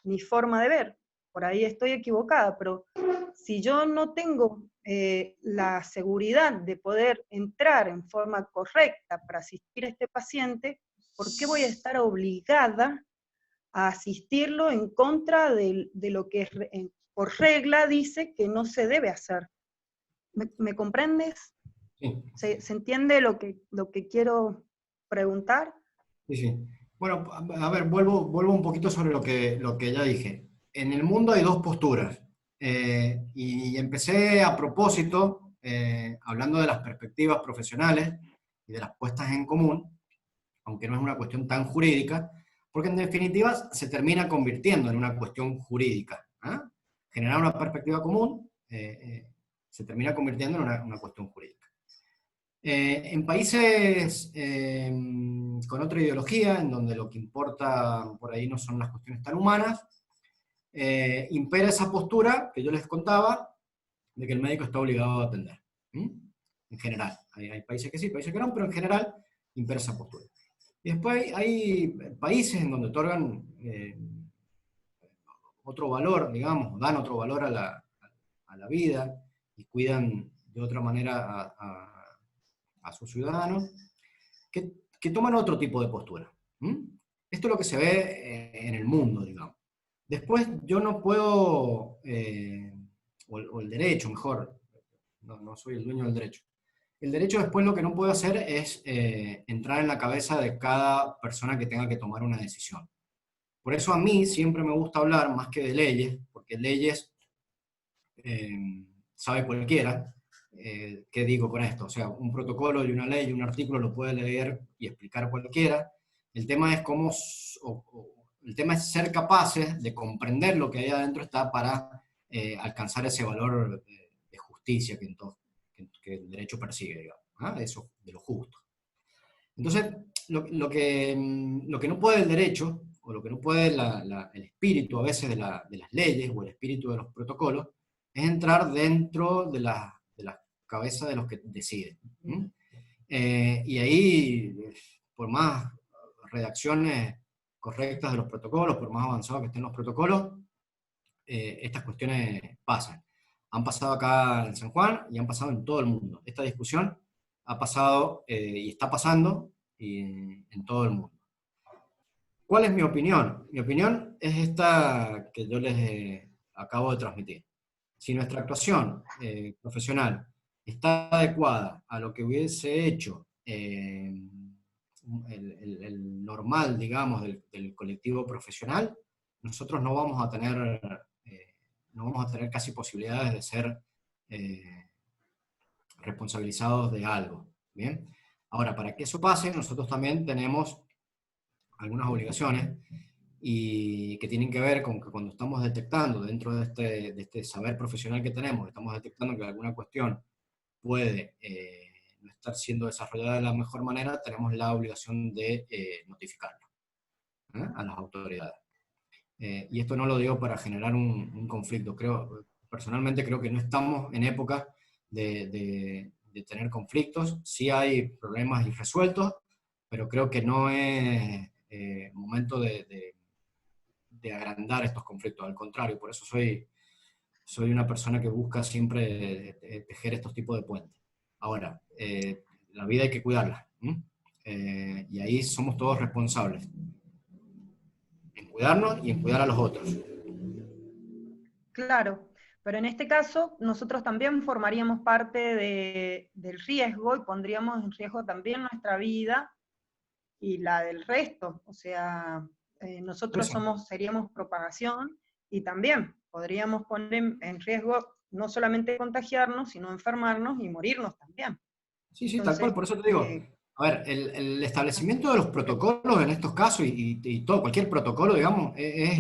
mi forma de ver. Por ahí estoy equivocada, pero si yo no tengo la seguridad de poder entrar en forma correcta para asistir a este paciente, ¿por qué voy a estar obligada a asistirlo en contra de lo que por regla dice que no se debe hacer? ¿Me comprendes? Sí, ¿Se entiende lo que quiero preguntar? sí, sí. Bueno, a ver, vuelvo un poquito sobre lo que ya dije. En el mundo hay dos posturas. Y empecé a propósito, hablando de las perspectivas profesionales y de las puestas en común, aunque no es una cuestión tan jurídica, porque en definitiva se termina convirtiendo en una cuestión jurídica. ¿Ah? Generar una perspectiva común se termina convirtiendo en una cuestión jurídica. En países con otra ideología, en donde lo que importa por ahí no son las cuestiones tan humanas, impera esa postura que yo les contaba, de que el médico está obligado a atender. ¿Mm? En general. Hay países que sí, países que no, pero en general impera esa postura. Y después hay países en donde otorgan otro valor, digamos, dan otro valor a la vida y cuidan de otra manera a sus ciudadanos, que toman otro tipo de postura. ¿Mm? Esto es lo que se ve en el mundo, digamos. Después yo no puedo, o el derecho, mejor, no soy el dueño del derecho. El derecho después lo que no puede hacer es entrar en la cabeza de cada persona que tenga que tomar una decisión. Por eso a mí siempre me gusta hablar más que de leyes, porque leyes sabe cualquiera. ¿Qué digo con esto? O sea, un protocolo y una ley y un artículo lo puede leer y explicar cualquiera. El tema es el tema es ser capaces de comprender lo que ahí adentro está para alcanzar ese valor de justicia que el derecho persigue, digamos, ¿ah? Eso, de lo justo. Entonces, lo que no puede el derecho, o lo que no puede el espíritu a veces de las leyes, o el espíritu de los protocolos, es entrar dentro de la cabeza de los que deciden. Y ahí, por más redacciones correctas de los protocolos, por más avanzados que estén los protocolos, estas cuestiones pasan. Han pasado acá en San Juan y han pasado en todo el mundo. Esta discusión ha pasado y está pasando en todo el mundo. ¿Cuál es mi opinión? Mi opinión es esta que yo les acabo de transmitir. Si nuestra actuación profesional está adecuada a lo que hubiese hecho el normal, digamos, del colectivo profesional, nosotros no vamos a tener casi posibilidades de ser responsabilizados de algo. ¿Bien? Ahora, para que eso pase, nosotros también tenemos algunas obligaciones y que tienen que ver con que cuando estamos detectando dentro de este saber profesional que tenemos, estamos detectando que alguna cuestión puede no estar siendo desarrollada de la mejor manera, tenemos la obligación de notificarlo a las autoridades. Y esto no lo digo para generar un conflicto. Personalmente creo que no estamos en época de tener conflictos. Sí hay problemas irresueltos, pero creo que no es momento de agrandar estos conflictos. Al contrario, por eso soy una persona que busca siempre tejer estos tipos de puentes. Ahora, la vida hay que cuidarla. Y ahí somos todos responsables. En cuidarnos y en cuidar a los otros. Claro, pero en este caso nosotros también formaríamos parte del riesgo y pondríamos en riesgo también nuestra vida y la del resto. O sea, nosotros seríamos propagación y también podríamos poner en riesgo no solamente contagiarnos, sino enfermarnos y morirnos también. Sí, sí, tal cual, por eso te digo. A ver, el establecimiento de los protocolos en estos casos y todo, cualquier protocolo, digamos, es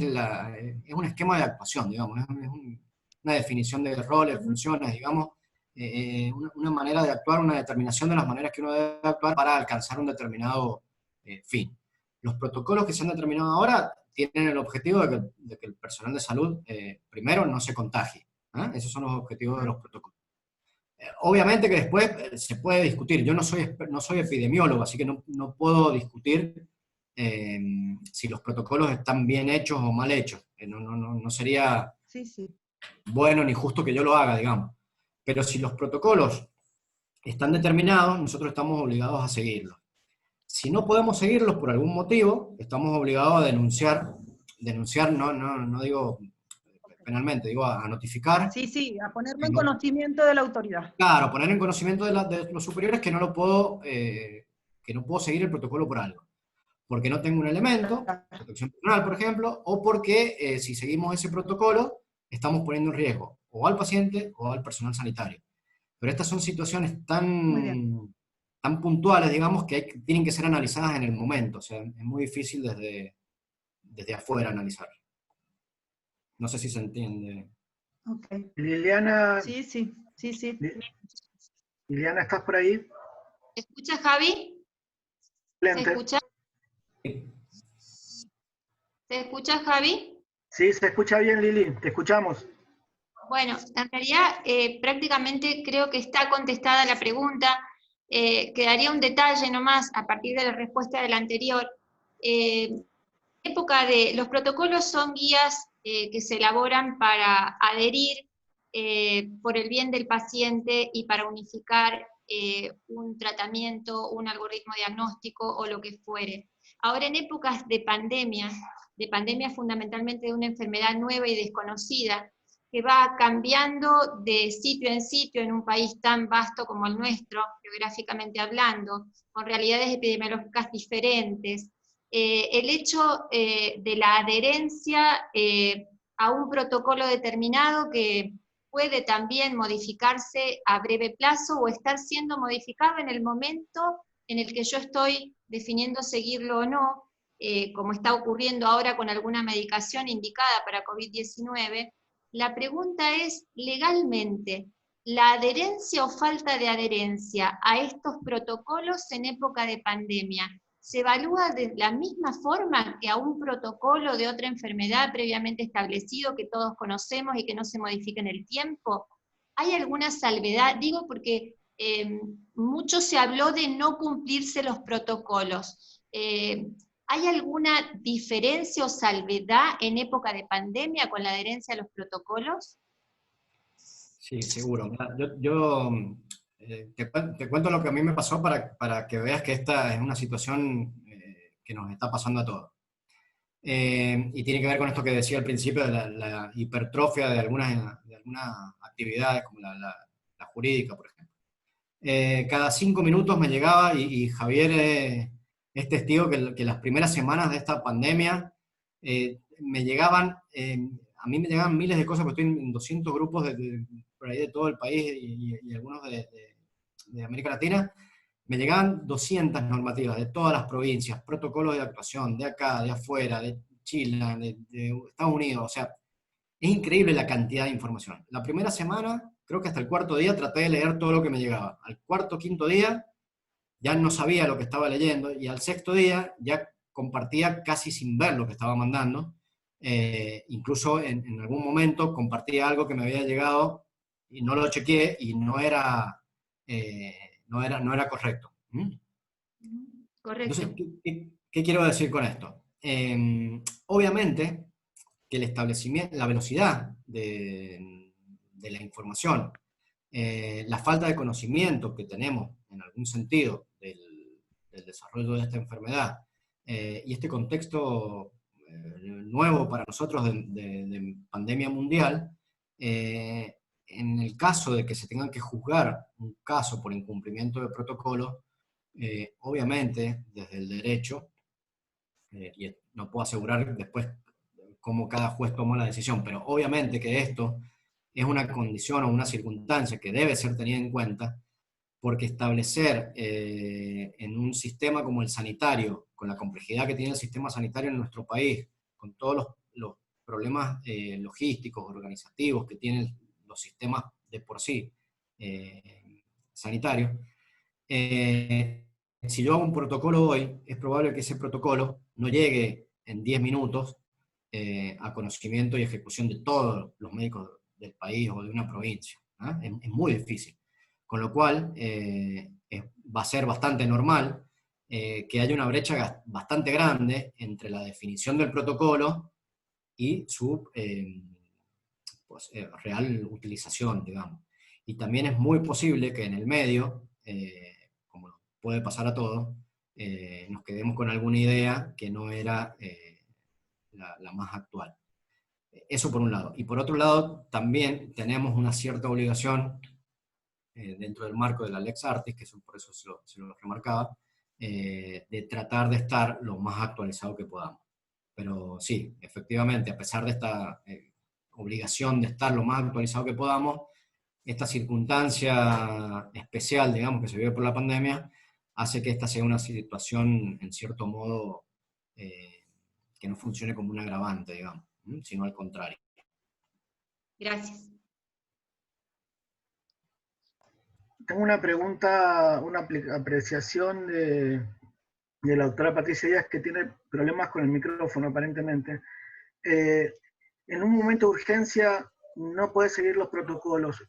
un esquema de actuación, digamos, es una definición de roles, funciones, digamos, una manera de actuar, una determinación de las maneras que uno debe actuar para alcanzar un determinado fin. Los protocolos que se han determinado ahora tienen el objetivo de que el personal de salud, primero, no se contagie. Esos son los objetivos de los protocolos. Obviamente que después se puede discutir. Yo no soy epidemiólogo, así que no puedo discutir si los protocolos están bien hechos o mal hechos. No sería Sí, sí. bueno ni justo que yo lo haga, digamos. Pero si los protocolos están determinados, nosotros estamos obligados a seguirlos. Si no podemos seguirlos por algún motivo, estamos obligados a denunciar no digo penalmente, digo a notificar. Sí, sí, a ponerlo Que en no, conocimiento de la autoridad. claro, poner en conocimiento de los superiores que que no puedo seguir el protocolo por algo. Porque no tengo un elemento, protección personal, por ejemplo, o porque si seguimos ese protocolo, estamos poniendo en riesgo o al paciente o al personal sanitario. Pero estas son situaciones Muy bien. tan puntuales, digamos, que tienen que ser analizadas en el momento. O sea, es muy difícil desde afuera analizar. No sé si se entiende. Ok. Liliana, Sí, sí, sí, sí. Liliana, ¿estás por ahí? ¿Se escucha, Javi? ¿Se Excelente. escucha? ¿Se escucha, Javi? Sí, se escucha bien, Lili, te escuchamos. Bueno, en realidad prácticamente creo que está contestada la pregunta. Quedaría un detalle nomás a partir de la respuesta del anterior. Época de los protocolos son guías que se elaboran para adherir por el bien del paciente y para unificar un tratamiento, un algoritmo diagnóstico o lo que fuere. Ahora en épocas de pandemia fundamentalmente de una enfermedad nueva y desconocida, que va cambiando de sitio en sitio en un país tan vasto como el nuestro, geográficamente hablando, con realidades epidemiológicas diferentes, el hecho de la adherencia a un protocolo determinado que puede también modificarse a breve plazo o estar siendo modificado en el momento en el que yo estoy definiendo seguirlo o no, como está ocurriendo ahora con alguna medicación indicada para COVID-19, la pregunta es, legalmente, ¿la adherencia o falta de adherencia a estos protocolos en época de pandemia se evalúa de la misma forma que a un protocolo de otra enfermedad previamente establecido que todos conocemos y que no se modifica en el tiempo? ¿Hay alguna salvedad? Digo porque mucho se habló de no cumplirse los protocolos. ¿Hay alguna diferencia o salvedad en época de pandemia con la adherencia a los protocolos? Sí, seguro. Mira, te cuento lo que a mí me pasó para que veas que esta es una situación que nos está pasando a todos. Y tiene que ver con esto que decía al principio de la hipertrofia de algunas actividades, como la jurídica, por ejemplo. Cada 5 minutos me llegaba, y Javier es testigo que las primeras semanas de esta pandemia me llegaban, a mí me llegaban miles de cosas, porque estoy en 200 grupos por ahí de todo el país y algunos de América Latina. Me llegaban 200 normativas de todas las provincias, protocolos de actuación, de acá, de afuera, de Chile, de Estados Unidos. O sea, es increíble la cantidad de información. La primera semana, creo que hasta el cuarto día, traté de leer todo lo que me llegaba. Al cuarto, quinto día, ya no sabía lo que estaba leyendo, y al sexto día ya compartía casi sin ver lo que estaba mandando. Incluso en algún momento compartía algo que me había llegado y no lo chequeé y no era correcto. ¿Mm? Correcto. Entonces, ¿qué quiero decir con esto? Obviamente que el establecimiento, la velocidad de la información, la falta de conocimiento que tenemos en algún sentido del desarrollo de esta enfermedad, y este contexto nuevo para nosotros de pandemia mundial, en el caso de que se tengan que juzgar un caso por incumplimiento de protocolo, obviamente desde el derecho, y no puedo asegurar después cómo cada juez tomó la decisión, pero obviamente que esto es una condición o una circunstancia que debe ser tenida en cuenta, porque establecer en un sistema como el sanitario, con la complejidad que tiene el sistema sanitario en nuestro país, con todos los problemas logísticos, organizativos que tienen los sistemas de por sí sanitarios, si yo hago un protocolo hoy, es probable que ese protocolo no llegue en 10 minutos a conocimiento y ejecución de todos los médicos del país o de una provincia. ¿Ah? Es muy difícil. Con lo cual, va a ser bastante normal que haya una brecha bastante grande entre la definición del protocolo y su real utilización, digamos. Y también es muy posible que en el medio, como puede pasar a todos, nos quedemos con alguna idea que no era la más actual. Eso por un lado. Y por otro lado, también tenemos una cierta obligación dentro del marco de la Lex Artis, que por eso se lo remarcaba, de tratar de estar lo más actualizado que podamos. Pero sí, efectivamente, a pesar de esta obligación de estar lo más actualizado que podamos, esta circunstancia especial, digamos, que se vive por la pandemia, hace que esta sea una situación, en cierto modo, que no funcione como un agravante, digamos, sino al contrario. Gracias. Tengo una pregunta, una apreciación de la doctora Patricia Díaz, que tiene problemas con el micrófono aparentemente. En un momento de urgencia no puede seguir los protocolos.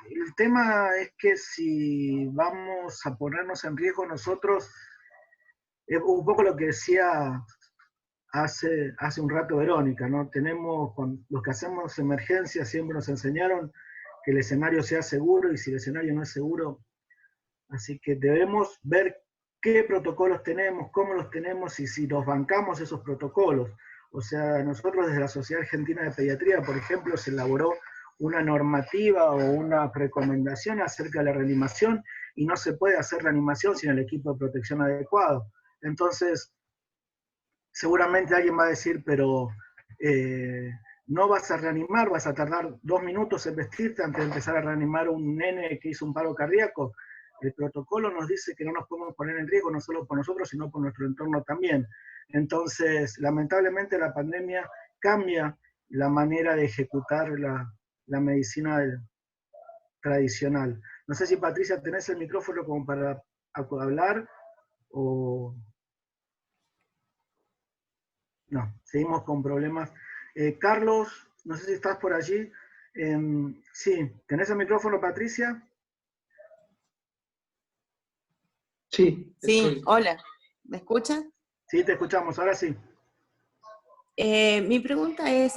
El tema es que si vamos a ponernos en riesgo nosotros, un poco lo que decía hace un rato Verónica, ¿no? Los que hacemos emergencia siempre nos enseñaron que el escenario sea seguro, y si el escenario no es seguro, así que debemos ver qué protocolos tenemos, cómo los tenemos y si nos bancamos esos protocolos. O sea, nosotros desde la Sociedad Argentina de Pediatría, por ejemplo, se elaboró una normativa o una recomendación acerca de la reanimación, y no se puede hacer reanimación sin el equipo de protección adecuado. Entonces, seguramente alguien va a decir, pero no vas a reanimar, vas a tardar 2 minutos en vestirte antes de empezar a reanimar a un nene que hizo un paro cardíaco. El protocolo nos dice que no nos podemos poner en riesgo, no solo por nosotros, sino por nuestro entorno también. Entonces, lamentablemente la pandemia cambia la manera de ejecutar la medicina tradicional. No sé si, Patricia, tenés el micrófono como para hablar o... No, seguimos con problemas. Carlos, no sé si estás por allí. Sí, ¿tenés el micrófono, Patricia? Sí, hola, ¿me escuchan? Sí, te escuchamos, ahora sí. Mi pregunta es,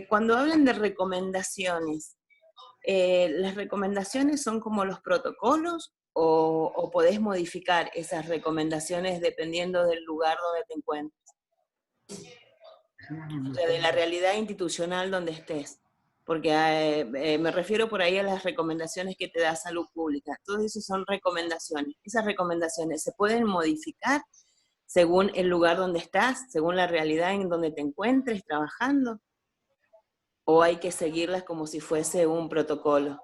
cuando hablan de recomendaciones, ¿las recomendaciones son como los protocolos o podés modificar esas recomendaciones dependiendo del lugar donde te encuentres? O sea, de la realidad institucional donde estés. Porque me refiero por ahí a las recomendaciones que te da Salud Pública. Todo eso son recomendaciones. Esas recomendaciones se pueden modificar según el lugar donde estás, según la realidad en donde te encuentres trabajando, o hay que seguirlas como si fuese un protocolo.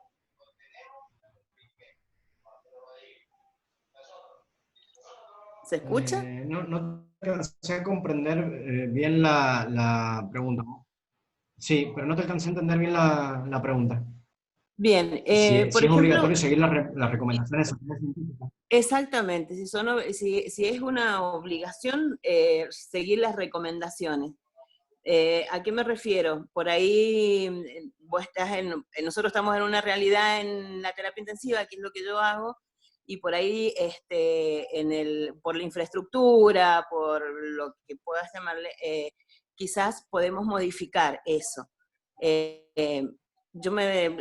¿Se escucha? No te alcancé a comprender bien la pregunta. Sí, pero no te alcancé a entender bien la pregunta. Bien, Si por es ejemplo, obligatorio seguir las recomendaciones científicas. exactamente, si es una obligación seguir las recomendaciones. ¿A qué me refiero? Por ahí vos nosotros estamos en una realidad en la terapia intensiva, que es lo que yo hago, y por ahí por la infraestructura, por lo que puedas llamarle, quizás podemos modificar eso.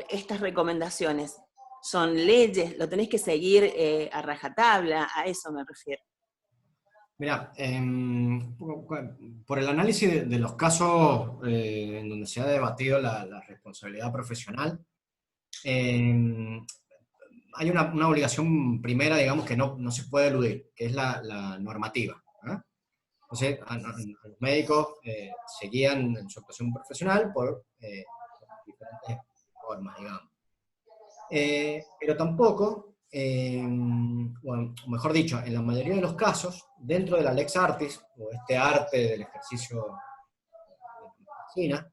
Estas recomendaciones son leyes, lo tenés que seguir a rajatabla, a eso me refiero. Mira, por el análisis de los casos en donde se ha debatido la responsabilidad profesional, hay una obligación primera, digamos, que no se puede eludir, que es la normativa. Entonces, a los médicos se guían en su actuación profesional por diferentes formas, digamos. Pero tampoco, bueno, mejor dicho, en la mayoría de los casos, dentro de la Lex Artis, o este arte del ejercicio de medicina,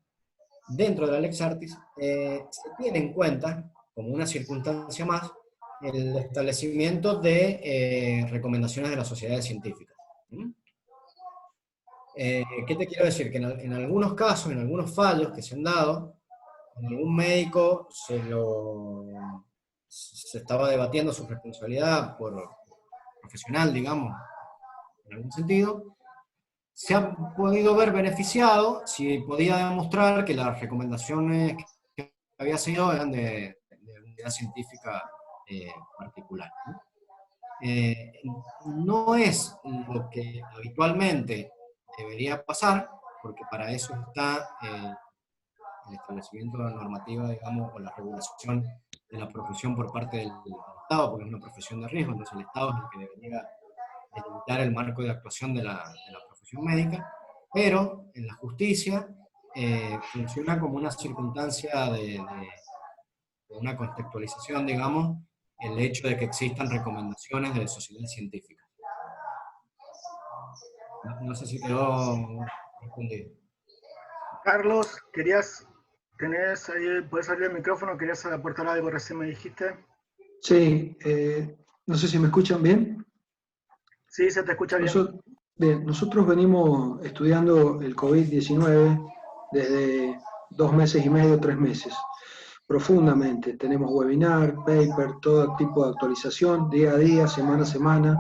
dentro de la Lex Artis, se tiene en cuenta, como una circunstancia más, el establecimiento de recomendaciones de las sociedades científicas. ¿Qué te quiero decir? Que en algunos casos, en algunos fallos que se han dado, a algún médico se lo se estaba debatiendo su responsabilidad por profesional, digamos, en algún sentido, se ha podido ver beneficiado si podía demostrar que las recomendaciones que había seguido eran de unidad científica particular, ¿no? No es lo que habitualmente debería pasar, porque para eso está el establecimiento de la normativa, digamos, o la regulación de la profesión por parte del Estado, porque es una profesión de riesgo, entonces el Estado es el que debería delimitar el marco de actuación de la profesión médica, pero en la justicia funciona como una circunstancia de una contextualización, digamos, el hecho de que existan recomendaciones de sociedades científicas. No sé si quedó respondido. Carlos, tenés ahí, puedes abrir el micrófono, querías aportar algo, recién me dijiste. Sí, no sé si me escuchan bien. Sí, se te escucha bien. Bien, nosotros venimos estudiando el COVID-19 desde 2 meses y medio, 3 meses, profundamente. Tenemos webinar, paper, todo tipo de actualización, día a día, semana a semana,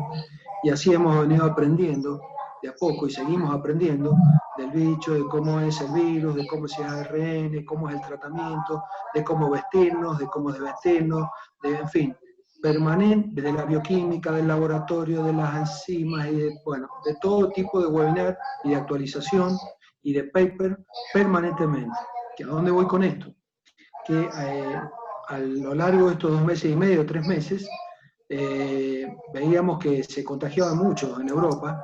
y así hemos venido aprendiendo de a poco y seguimos aprendiendo del bicho, de cómo es el virus, de cómo es el ARN, cómo es el tratamiento, de cómo vestirnos, de cómo desvestirnos, en fin, permanente, de la bioquímica, del laboratorio, de las enzimas, y de todo tipo de webinar y de actualización y de paper permanentemente. ¿A dónde voy con esto? Que a lo largo de estos 2 meses y medio, 3 meses, veíamos que se contagiaban mucho en Europa,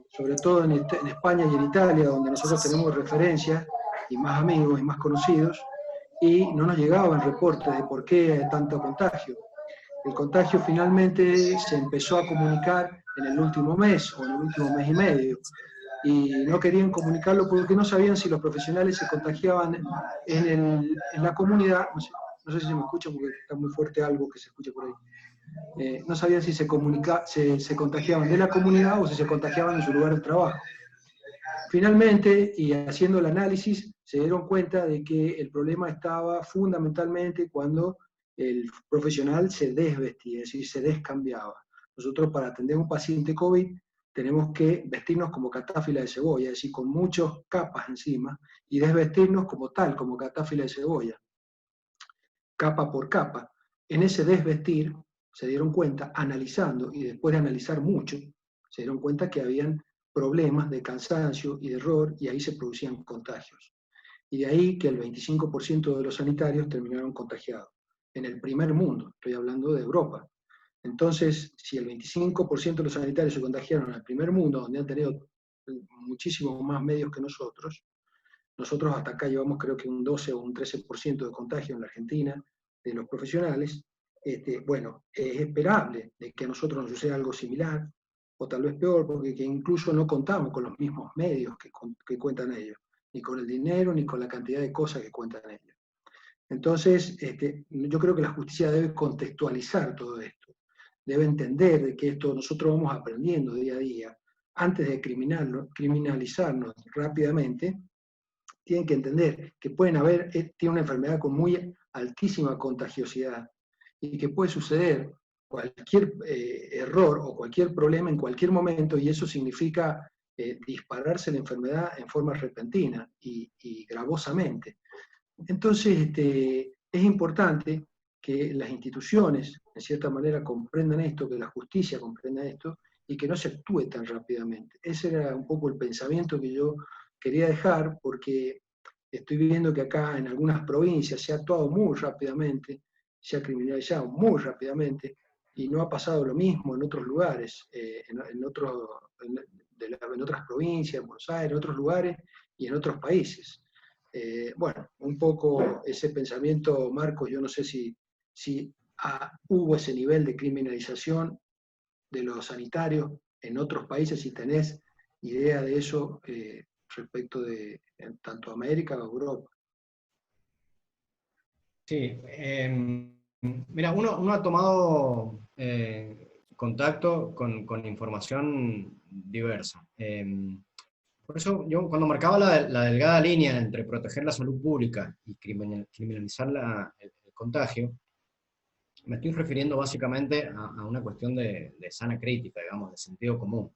sobre todo en España y en Italia, donde nosotros tenemos referencias y más amigos y más conocidos, y no nos llegaban reportes de por qué tanto contagio. El contagio finalmente se empezó a comunicar en el último mes o en el último mes y medio, y no querían comunicarlo porque no sabían si los profesionales se contagiaban en la comunidad. No sé si se me escucha porque está muy fuerte algo que se escucha por ahí. No sabían si se contagiaban de la comunidad o si se contagiaban en su lugar de trabajo. Finalmente, y haciendo el análisis, se dieron cuenta de que el problema estaba fundamentalmente cuando el profesional se desvestía, es decir, se descambiaba. Nosotros, para atender a un paciente COVID, tenemos que vestirnos como catáfila de cebolla, es decir, con muchas capas encima, y desvestirnos como tal, como catáfila de cebolla, capa por capa. En ese desvestir se dieron cuenta, analizando, y después de analizar mucho, se dieron cuenta que habían problemas de cansancio y de error, y ahí se producían contagios. Y de ahí que el 25% de los sanitarios terminaron contagiados. En el primer mundo, estoy hablando de Europa. Entonces, si el 25% de los sanitarios se contagiaron en el primer mundo, donde han tenido muchísimos más medios que nosotros hasta acá llevamos creo que un 12 o un 13% de contagio en la Argentina de los profesionales. Bueno, es esperable de que a nosotros nos suceda algo similar, o tal vez peor, porque que incluso no contamos con los mismos medios que cuentan ellos, ni con el dinero, ni con la cantidad de cosas que cuentan ellos. Entonces, yo creo que la justicia debe contextualizar todo esto, debe entender de que esto nosotros vamos aprendiendo día a día, antes de criminalizarnos rápidamente. Tienen que entender que tiene una enfermedad con muy altísima contagiosidad y que puede suceder cualquier error o cualquier problema en cualquier momento, y eso significa dispararse la enfermedad en forma repentina y gravosamente. Entonces, es importante que las instituciones, en cierta manera, comprendan esto, que la justicia comprenda esto, y que no se actúe tan rápidamente. Ese era un poco el pensamiento que yo quería dejar, porque estoy viendo que acá en algunas provincias se ha actuado muy rápidamente, se ha criminalizado muy rápidamente, y no ha pasado lo mismo en otros lugares, en otras provincias, en Buenos Aires, en otros lugares y en otros países. Bueno, un poco ese pensamiento, Marcos, yo no sé si hubo ese nivel de criminalización de los sanitarios en otros países, si tenés idea de eso respecto de tanto América o Europa. Sí, mira, uno ha tomado contacto con información diversa. Por eso yo cuando marcaba la delgada línea entre proteger la salud pública y criminalizar el contagio, me estoy refiriendo básicamente a una cuestión de sana crítica, digamos, de sentido común.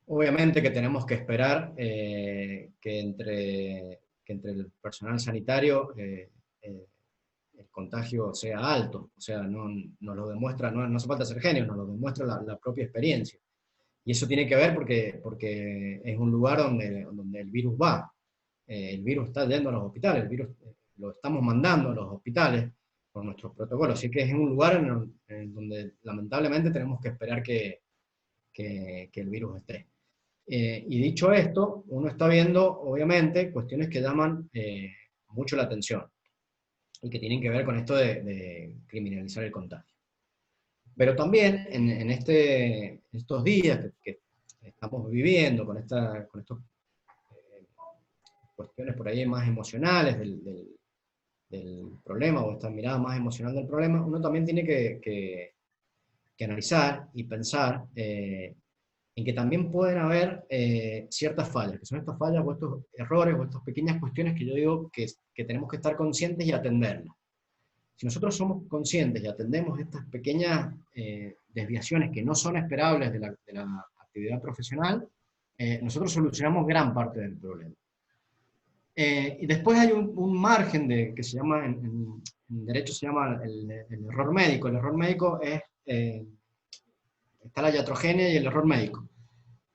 Obviamente que tenemos que esperar que entre el personal sanitario el contagio sea alto, o sea, nos lo demuestra, no hace falta ser genio, nos lo demuestra la propia experiencia. Y eso tiene que ver porque es un lugar donde el virus va. El virus está yendo a los hospitales, el virus lo estamos mandando a los hospitales por nuestros protocolos, así que es un lugar en donde lamentablemente tenemos que esperar que el virus esté. Y dicho esto, uno está viendo, obviamente, cuestiones que llaman mucho la atención y que tienen que ver con esto de criminalizar el contagio. Pero también en estos días que estamos viviendo, con estas cuestiones por ahí más emocionales del problema, o esta mirada más emocional del problema, uno también tiene que analizar y pensar en que también pueden haber ciertas fallas, que son estas fallas o estos errores o estas pequeñas cuestiones que yo digo que tenemos que estar conscientes y atenderlas. Si nosotros somos conscientes y atendemos estas pequeñas desviaciones que no son esperables de la actividad profesional, nosotros solucionamos gran parte del problema. Y después hay un margen que se llama, en derecho se llama el error médico. El error médico es, está la iatrogenia y el error médico.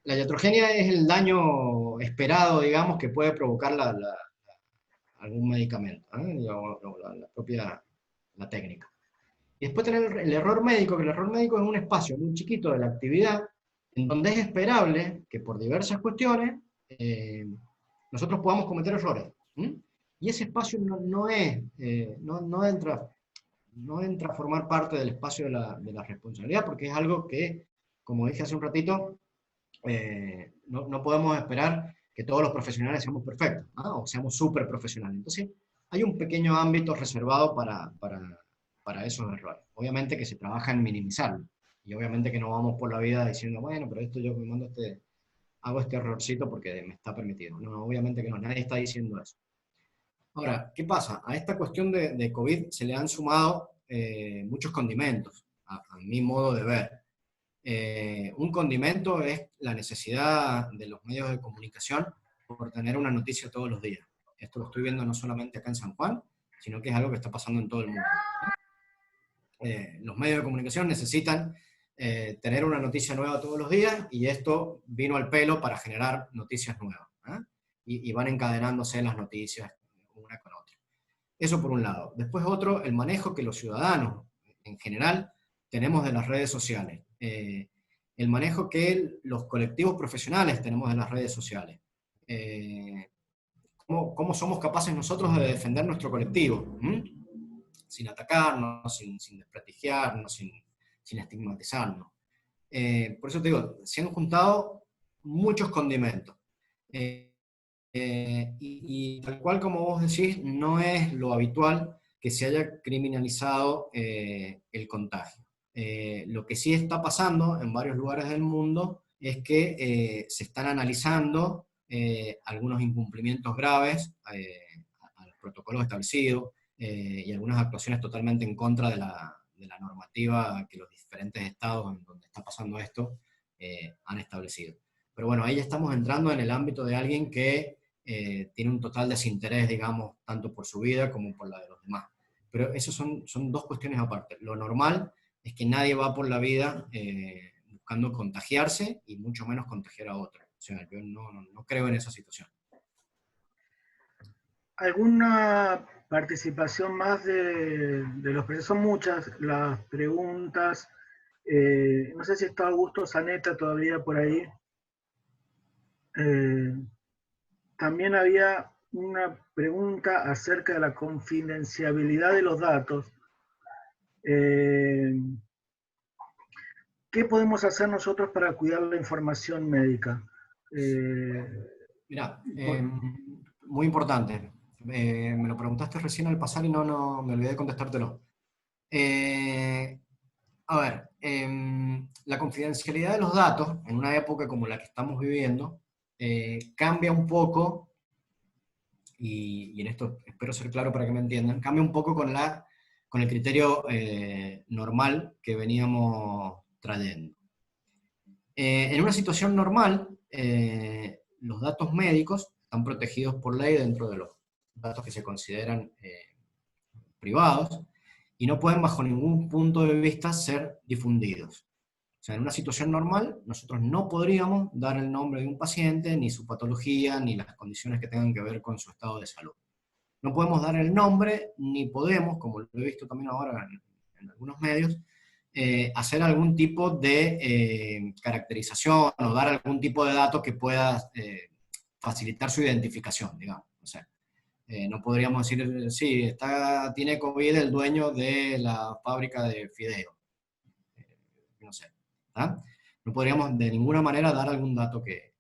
La iatrogenia es el daño esperado, digamos, que puede provocar algún medicamento, o la propia técnica. Y después tener el error médico, que el error médico es un espacio muy chiquito de la actividad, en donde es esperable que por diversas cuestiones nosotros podamos cometer errores. Y ese espacio no entra a formar parte del espacio de la responsabilidad, porque es algo que, como dije hace un ratito, no podemos esperar que todos los profesionales seamos perfectos, o seamos súper profesionales. Entonces, hay un pequeño ámbito reservado para esos errores. Obviamente que se trabaja en minimizarlo, y obviamente que no vamos por la vida diciendo, bueno, pero esto yo me mando hago este errorcito porque me está permitido. No, obviamente que no, nadie está diciendo eso. Ahora, ¿qué pasa? A esta cuestión de COVID se le han sumado muchos condimentos, a mi modo de ver. Un condimento es la necesidad de los medios de comunicación por tener una noticia todos los días. Esto lo estoy viendo no solamente acá en San Juan, sino que es algo que está pasando en todo el mundo. Los medios de comunicación necesitan tener una noticia nueva todos los días, y esto vino al pelo para generar noticias nuevas. Y van encadenándose las noticias una con otra. Eso por un lado. Después otro, el manejo que los ciudadanos en general tenemos de las redes sociales. El manejo que los colectivos profesionales tenemos de las redes sociales. ¿Cómo somos capaces nosotros de defender nuestro colectivo? Sin atacarnos, sin desprestigiarnos, sin estigmatizarnos. Por eso te digo, se han juntado muchos condimentos. Y tal cual como vos decís, no es lo habitual que se haya criminalizado el contagio. Lo que sí está pasando en varios lugares del mundo es que se están analizando algunos incumplimientos graves a los protocolos establecidos y algunas actuaciones totalmente en contra de la normativa que los diferentes estados en donde está pasando esto han establecido. Pero bueno, ahí ya estamos entrando en el ámbito de alguien que tiene un total desinterés, digamos, tanto por su vida como por la de los demás. Pero esas son dos cuestiones aparte. Lo normal es que nadie va por la vida buscando contagiarse, y mucho menos contagiar a otro. O sea, yo no creo en esa situación. ¿Alguna participación más de los presentes? Son muchas las preguntas. No sé si está Augusto Zaneta todavía por ahí. También había una pregunta acerca de la confidencialidad de los datos. ¿Qué podemos hacer nosotros para cuidar la información médica? Mirá, muy importante. Me lo preguntaste recién al pasar y no me olvidé de contestártelo. A ver, la confidencialidad de los datos, en una época como la que estamos viviendo, cambia un poco, y en esto espero ser claro para que me entiendan, cambia un poco con la con el criterio normal que veníamos trayendo. En una situación normal, los datos médicos están protegidos por ley dentro de los datos que se consideran privados y no pueden bajo ningún punto de vista ser difundidos. O sea, en una situación normal, nosotros no podríamos dar el nombre de un paciente, ni su patología, ni las condiciones que tengan que ver con su estado de salud. No podemos dar el nombre, ni podemos, como lo he visto también ahora en algunos medios, hacer algún tipo de caracterización o dar algún tipo de dato que pueda facilitar su identificación, digamos. O sea, no podríamos decir, sí, tiene COVID el dueño de la fábrica de fideos. No sé. ¿Ah? No podríamos de ninguna manera dar algún dato que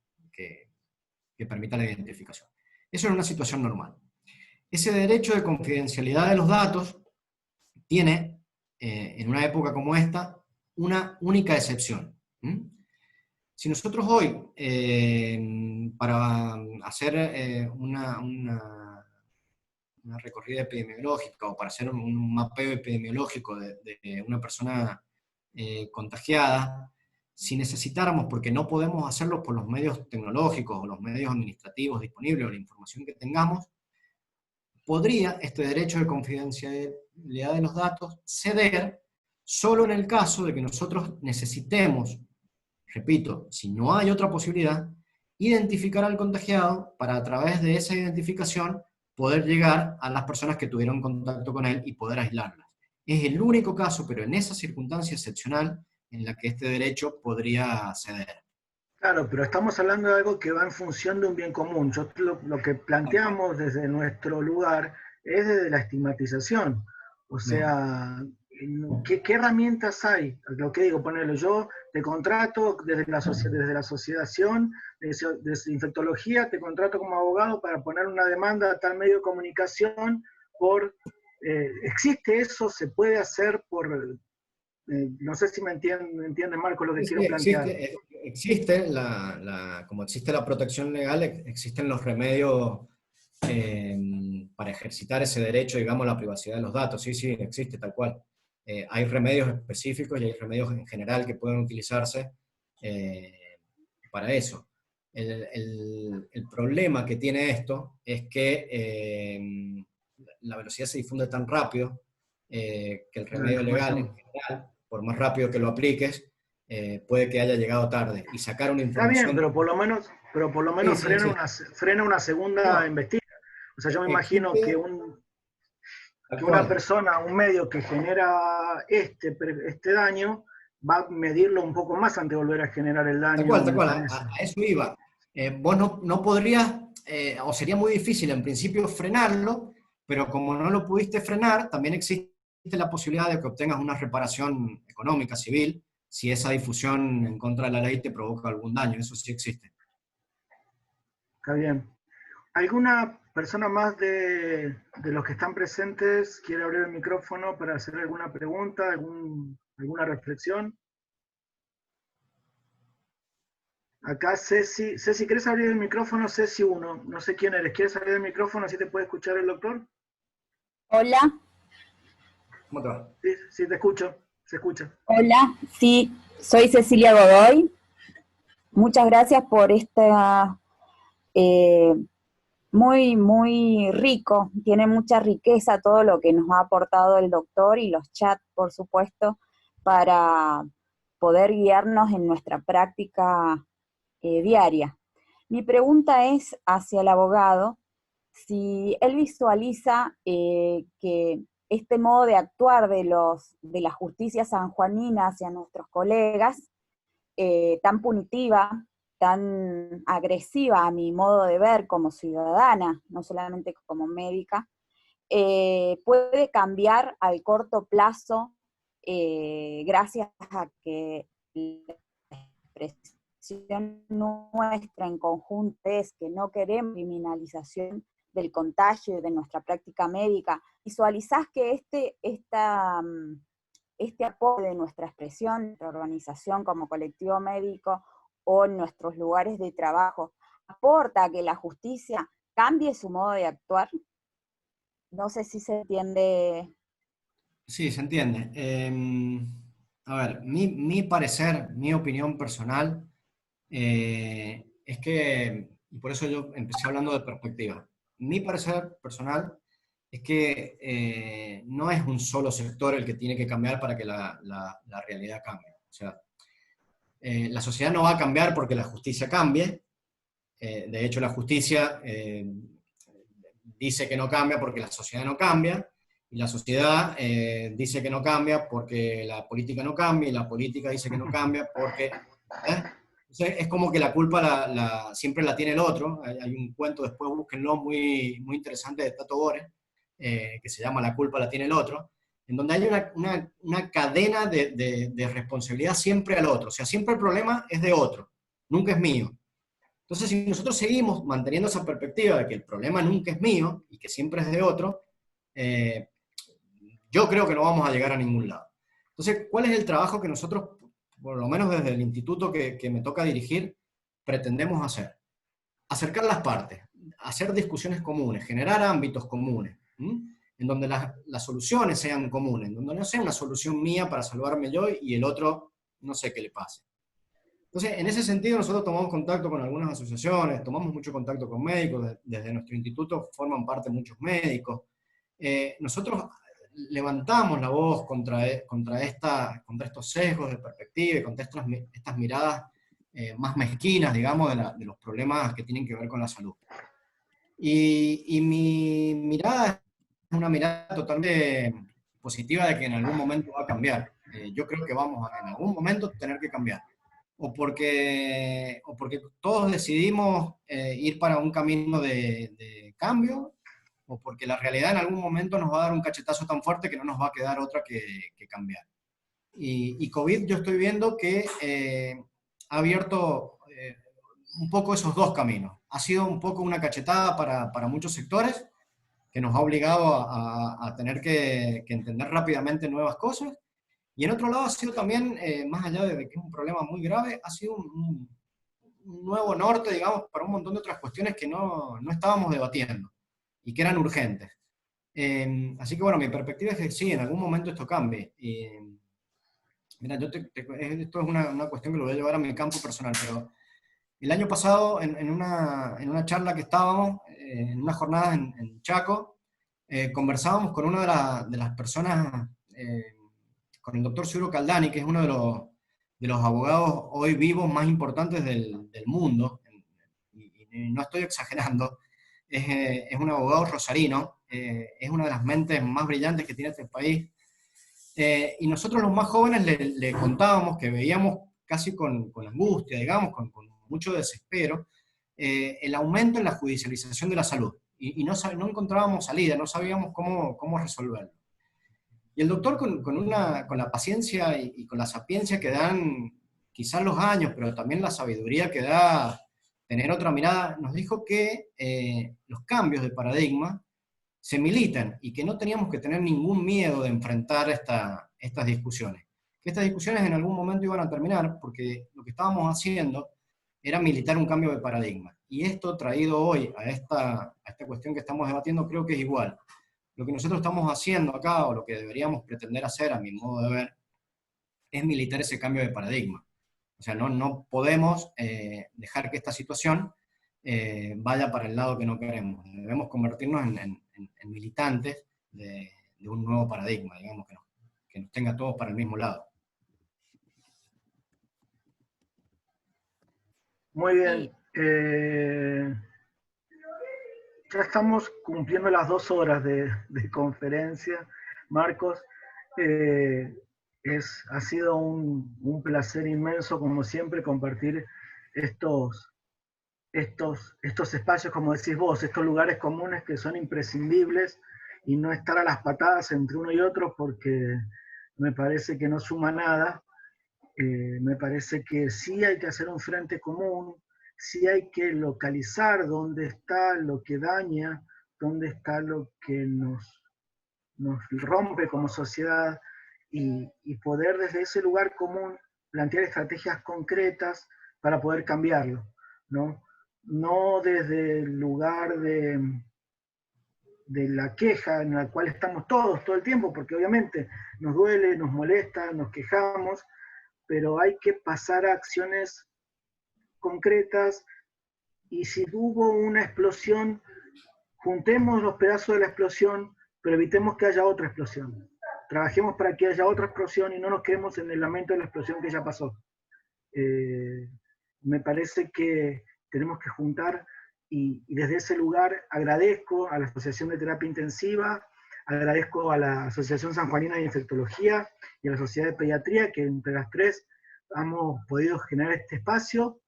permita la identificación. Eso es una situación normal. Ese derecho de confidencialidad de los datos tiene, en una época como esta, una única excepción. Si nosotros hoy, para hacer una recorrida epidemiológica o para hacer un mapeo epidemiológico de una persona contagiada, si necesitáramos, porque no podemos hacerlo por los medios tecnológicos o los medios administrativos disponibles o la información que tengamos, podría este derecho de confidencialidad de los datos ceder solo en el caso de que nosotros necesitemos, repito, si no hay otra posibilidad, identificar al contagiado para a través de esa identificación poder llegar a las personas que tuvieron contacto con él y poder aislarlas. Es el único caso, pero en esa circunstancia excepcional, en la que este derecho podría ceder. Claro, pero estamos hablando de algo que va en función de un bien común. Lo que planteamos desde nuestro lugar es desde la estigmatización. O sea, ¿qué herramientas hay? Lo que digo, ponerlo, yo te contrato desde la asociación de infectología, te contrato como abogado para poner una demanda a tal medio de comunicación por... ¿existe eso? ¿Se puede hacer por...? No sé si me entienden, Marco, lo que quiero plantear. Existe como existe la protección legal, existen los remedios para ejercitar ese derecho, digamos, a la privacidad de los datos. Sí, sí, existe tal cual. Hay remedios específicos y hay remedios en general que pueden utilizarse para eso. El problema que tiene esto es que la velocidad se difunde tan rápido que el remedio legal en general, por más rápido que lo apliques, puede que haya llegado tarde. Y sacar una información... Está bien, pero por lo menos sí, sí. frena una segunda investigación. O sea, yo me imagino que una persona, un medio que genera este daño, va a medirlo un poco más antes de volver a generar el daño. Tal cual, a eso iba. Vos no podrías, o sería muy difícil en principio frenarlo, pero como no lo pudiste frenar, también existe la posibilidad de que obtengas una reparación económica, civil, si esa difusión en contra de la ley te provoca algún daño. Eso sí existe. Está bien. ¿Alguna persona más de los que están presentes quiere abrir el micrófono para hacer alguna pregunta, alguna reflexión? Acá Ceci, ¿quieres abrir el micrófono? Ceci 1, no sé quién eres. ¿Quieres abrir el micrófono así te puede escuchar el doctor? Hola. ¿Cómo te va? Sí, te escucho, se escucha. Hola, sí, soy Cecilia Godoy. Muchas gracias por esta muy rico, tiene mucha riqueza todo lo que nos ha aportado el doctor y los chats, por supuesto, para poder guiarnos en nuestra práctica diaria. Mi pregunta es hacia el abogado, si él visualiza que este modo de actuar de la justicia sanjuanina hacia nuestros colegas, tan punitiva, tan agresiva a mi modo de ver como ciudadana, no solamente como médica, puede cambiar al corto plazo gracias a que la expresión nuestra en conjunto es que no queremos criminalización del contagio y de nuestra práctica médica. ¿Visualizás que este apoyo de nuestra expresión, nuestra organización como colectivo médico o en nuestros lugares de trabajo, aporta a que la justicia cambie su modo de actuar? No sé si se entiende Sí, se entiende. A ver, mi parecer, mi opinión personal, es que, y por eso yo empecé hablando de perspectiva, mi parecer personal es que no es un solo sector el que tiene que cambiar para que la realidad cambie. O sea, la sociedad no va a cambiar porque la justicia cambie. De hecho, la justicia dice que no cambia porque la sociedad no cambia, y la sociedad dice que no cambia porque la política no cambia, y la política dice que no cambia porque... Entonces, es como que la culpa siempre la tiene el otro. Hay un cuento, después búsquenlo, muy, muy interesante de Tato Bores, que se llama La culpa la tiene el otro, en donde hay una cadena de responsabilidad siempre al otro. O sea, siempre el problema es de otro, nunca es mío. Entonces, si nosotros seguimos manteniendo esa perspectiva de que el problema nunca es mío y que siempre es de otro, eh, yo creo que no vamos a llegar a ningún lado. Entonces, ¿cuál es el trabajo que nosotros, por lo menos desde el instituto que me toca dirigir, pretendemos hacer? Acercar las partes, hacer discusiones comunes, generar ámbitos comunes, en donde las soluciones sean comunes, en donde no sea una solución mía para salvarme yo y el otro no sé qué le pase. Entonces, en ese sentido, nosotros tomamos contacto con algunas asociaciones, tomamos mucho contacto con médicos, desde nuestro instituto forman parte muchos médicos. Nosotros levantamos la voz contra estos sesgos de perspectiva y contra estas miradas más mezquinas, digamos, de los problemas que tienen que ver con la salud. Y mi mirada es una mirada totalmente positiva de que en algún momento va a cambiar. Yo creo que vamos a en algún momento tener que cambiar. O porque todos decidimos ir para un camino de cambio, o porque la realidad en algún momento nos va a dar un cachetazo tan fuerte que no nos va a quedar otra que cambiar. Y COVID yo estoy viendo que ha abierto un poco esos dos caminos. Ha sido un poco una cachetada para muchos sectores, que nos ha obligado a tener que entender rápidamente nuevas cosas. Y en otro lado ha sido también, más allá de que es un problema muy grave, ha sido un nuevo norte, digamos, para un montón de otras cuestiones que no estábamos debatiendo y que eran urgentes. Así que bueno, mi perspectiva es que sí, en algún momento esto cambie. Mira, esto es una cuestión que lo voy a llevar a mi campo personal, pero el año pasado, en una charla que estábamos, en unas jornadas en Chaco, conversábamos con una de las personas, con el doctor Ciro Caldani, que es uno de los abogados hoy vivos más importantes del mundo, y no estoy exagerando, es un abogado rosarino, es una de las mentes más brillantes que tiene este país, y nosotros los más jóvenes le contábamos que veíamos casi con angustia, digamos, con mucho desespero, el aumento en la judicialización de la salud, y no encontrábamos salida, no sabíamos cómo resolverlo. Y el doctor con la paciencia y con la sapiencia que dan quizás los años, pero también la sabiduría que da tener otra mirada, nos dijo que los cambios de paradigma se militan y que no teníamos que tener ningún miedo de enfrentar estas discusiones. Que estas discusiones en algún momento iban a terminar porque lo que estábamos haciendo era militar un cambio de paradigma. Y esto traído hoy a esta cuestión que estamos debatiendo creo que es igual. Lo que nosotros estamos haciendo acá, o lo que deberíamos pretender hacer, a mi modo de ver, es militar ese cambio de paradigma. O sea, no podemos dejar que esta situación vaya para el lado que no queremos. Debemos convertirnos en militantes de un nuevo paradigma, digamos, que nos tenga todos para el mismo lado. Muy bien. Ya estamos cumpliendo las 2 horas de conferencia, Marcos. Ha sido un placer inmenso, como siempre, compartir estos espacios, como decís vos, estos lugares comunes que son imprescindibles, y no estar a las patadas entre uno y otro, porque me parece que no suma nada. Me parece que sí hay que hacer un frente común, sí hay que localizar dónde está lo que daña, dónde está lo que nos rompe como sociedad, y poder desde ese lugar común plantear estrategias concretas para poder cambiarlo, ¿no? No desde el lugar de de la queja en la cual estamos todos todo el tiempo, porque obviamente nos duele, nos molesta, nos quejamos, pero hay que pasar a acciones concretas, y si hubo una explosión, juntemos los pedazos de la explosión, pero evitemos que haya otra explosión. Trabajemos para que haya otra explosión y no nos quedemos en el lamento de la explosión que ya pasó. Me parece que tenemos que juntar, y desde ese lugar agradezco a la Asociación de Terapia Intensiva, agradezco a la Asociación Sanjuanina de Infectología y a la Sociedad de Pediatría, que entre las tres hemos podido generar este espacio.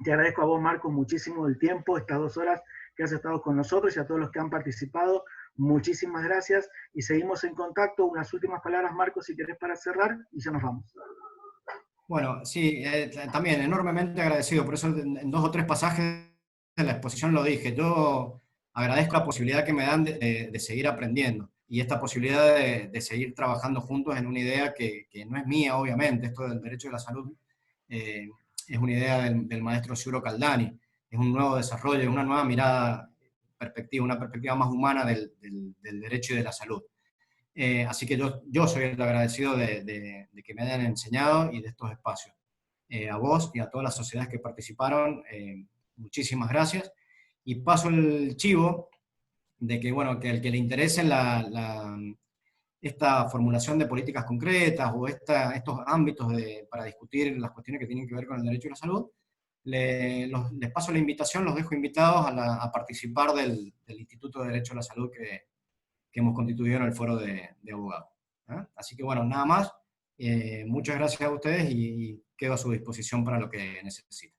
Te agradezco a vos, Marcos, muchísimo el tiempo, estas 2 horas que has estado con nosotros, y a todos los que han participado, muchísimas gracias, y seguimos en contacto. Unas últimas palabras, Marcos, si querés, para cerrar, y ya nos vamos. Bueno, sí, también enormemente agradecido, por eso en 2 o 3 pasajes de la exposición lo dije. Yo agradezco la posibilidad que me dan de seguir aprendiendo, y esta posibilidad de seguir trabajando juntos en una idea que no es mía, obviamente. Esto del derecho de la salud es una idea del maestro Suro Caldani, es un nuevo desarrollo, es una nueva mirada, una perspectiva más humana del derecho y de la salud. Así que yo soy el agradecido de que me hayan enseñado y de estos espacios. A vos y a todas las sociedades que participaron, muchísimas gracias. Y paso el chivo de que, bueno, que al que le interese esta formulación de políticas concretas o estos ámbitos para discutir las cuestiones que tienen que ver con el derecho a la salud, les paso la invitación, los dejo invitados a participar del Instituto de Derecho a la Salud que hemos constituido en el foro de abogados. Así que bueno, nada más. Muchas gracias a ustedes y quedo a su disposición para lo que necesiten.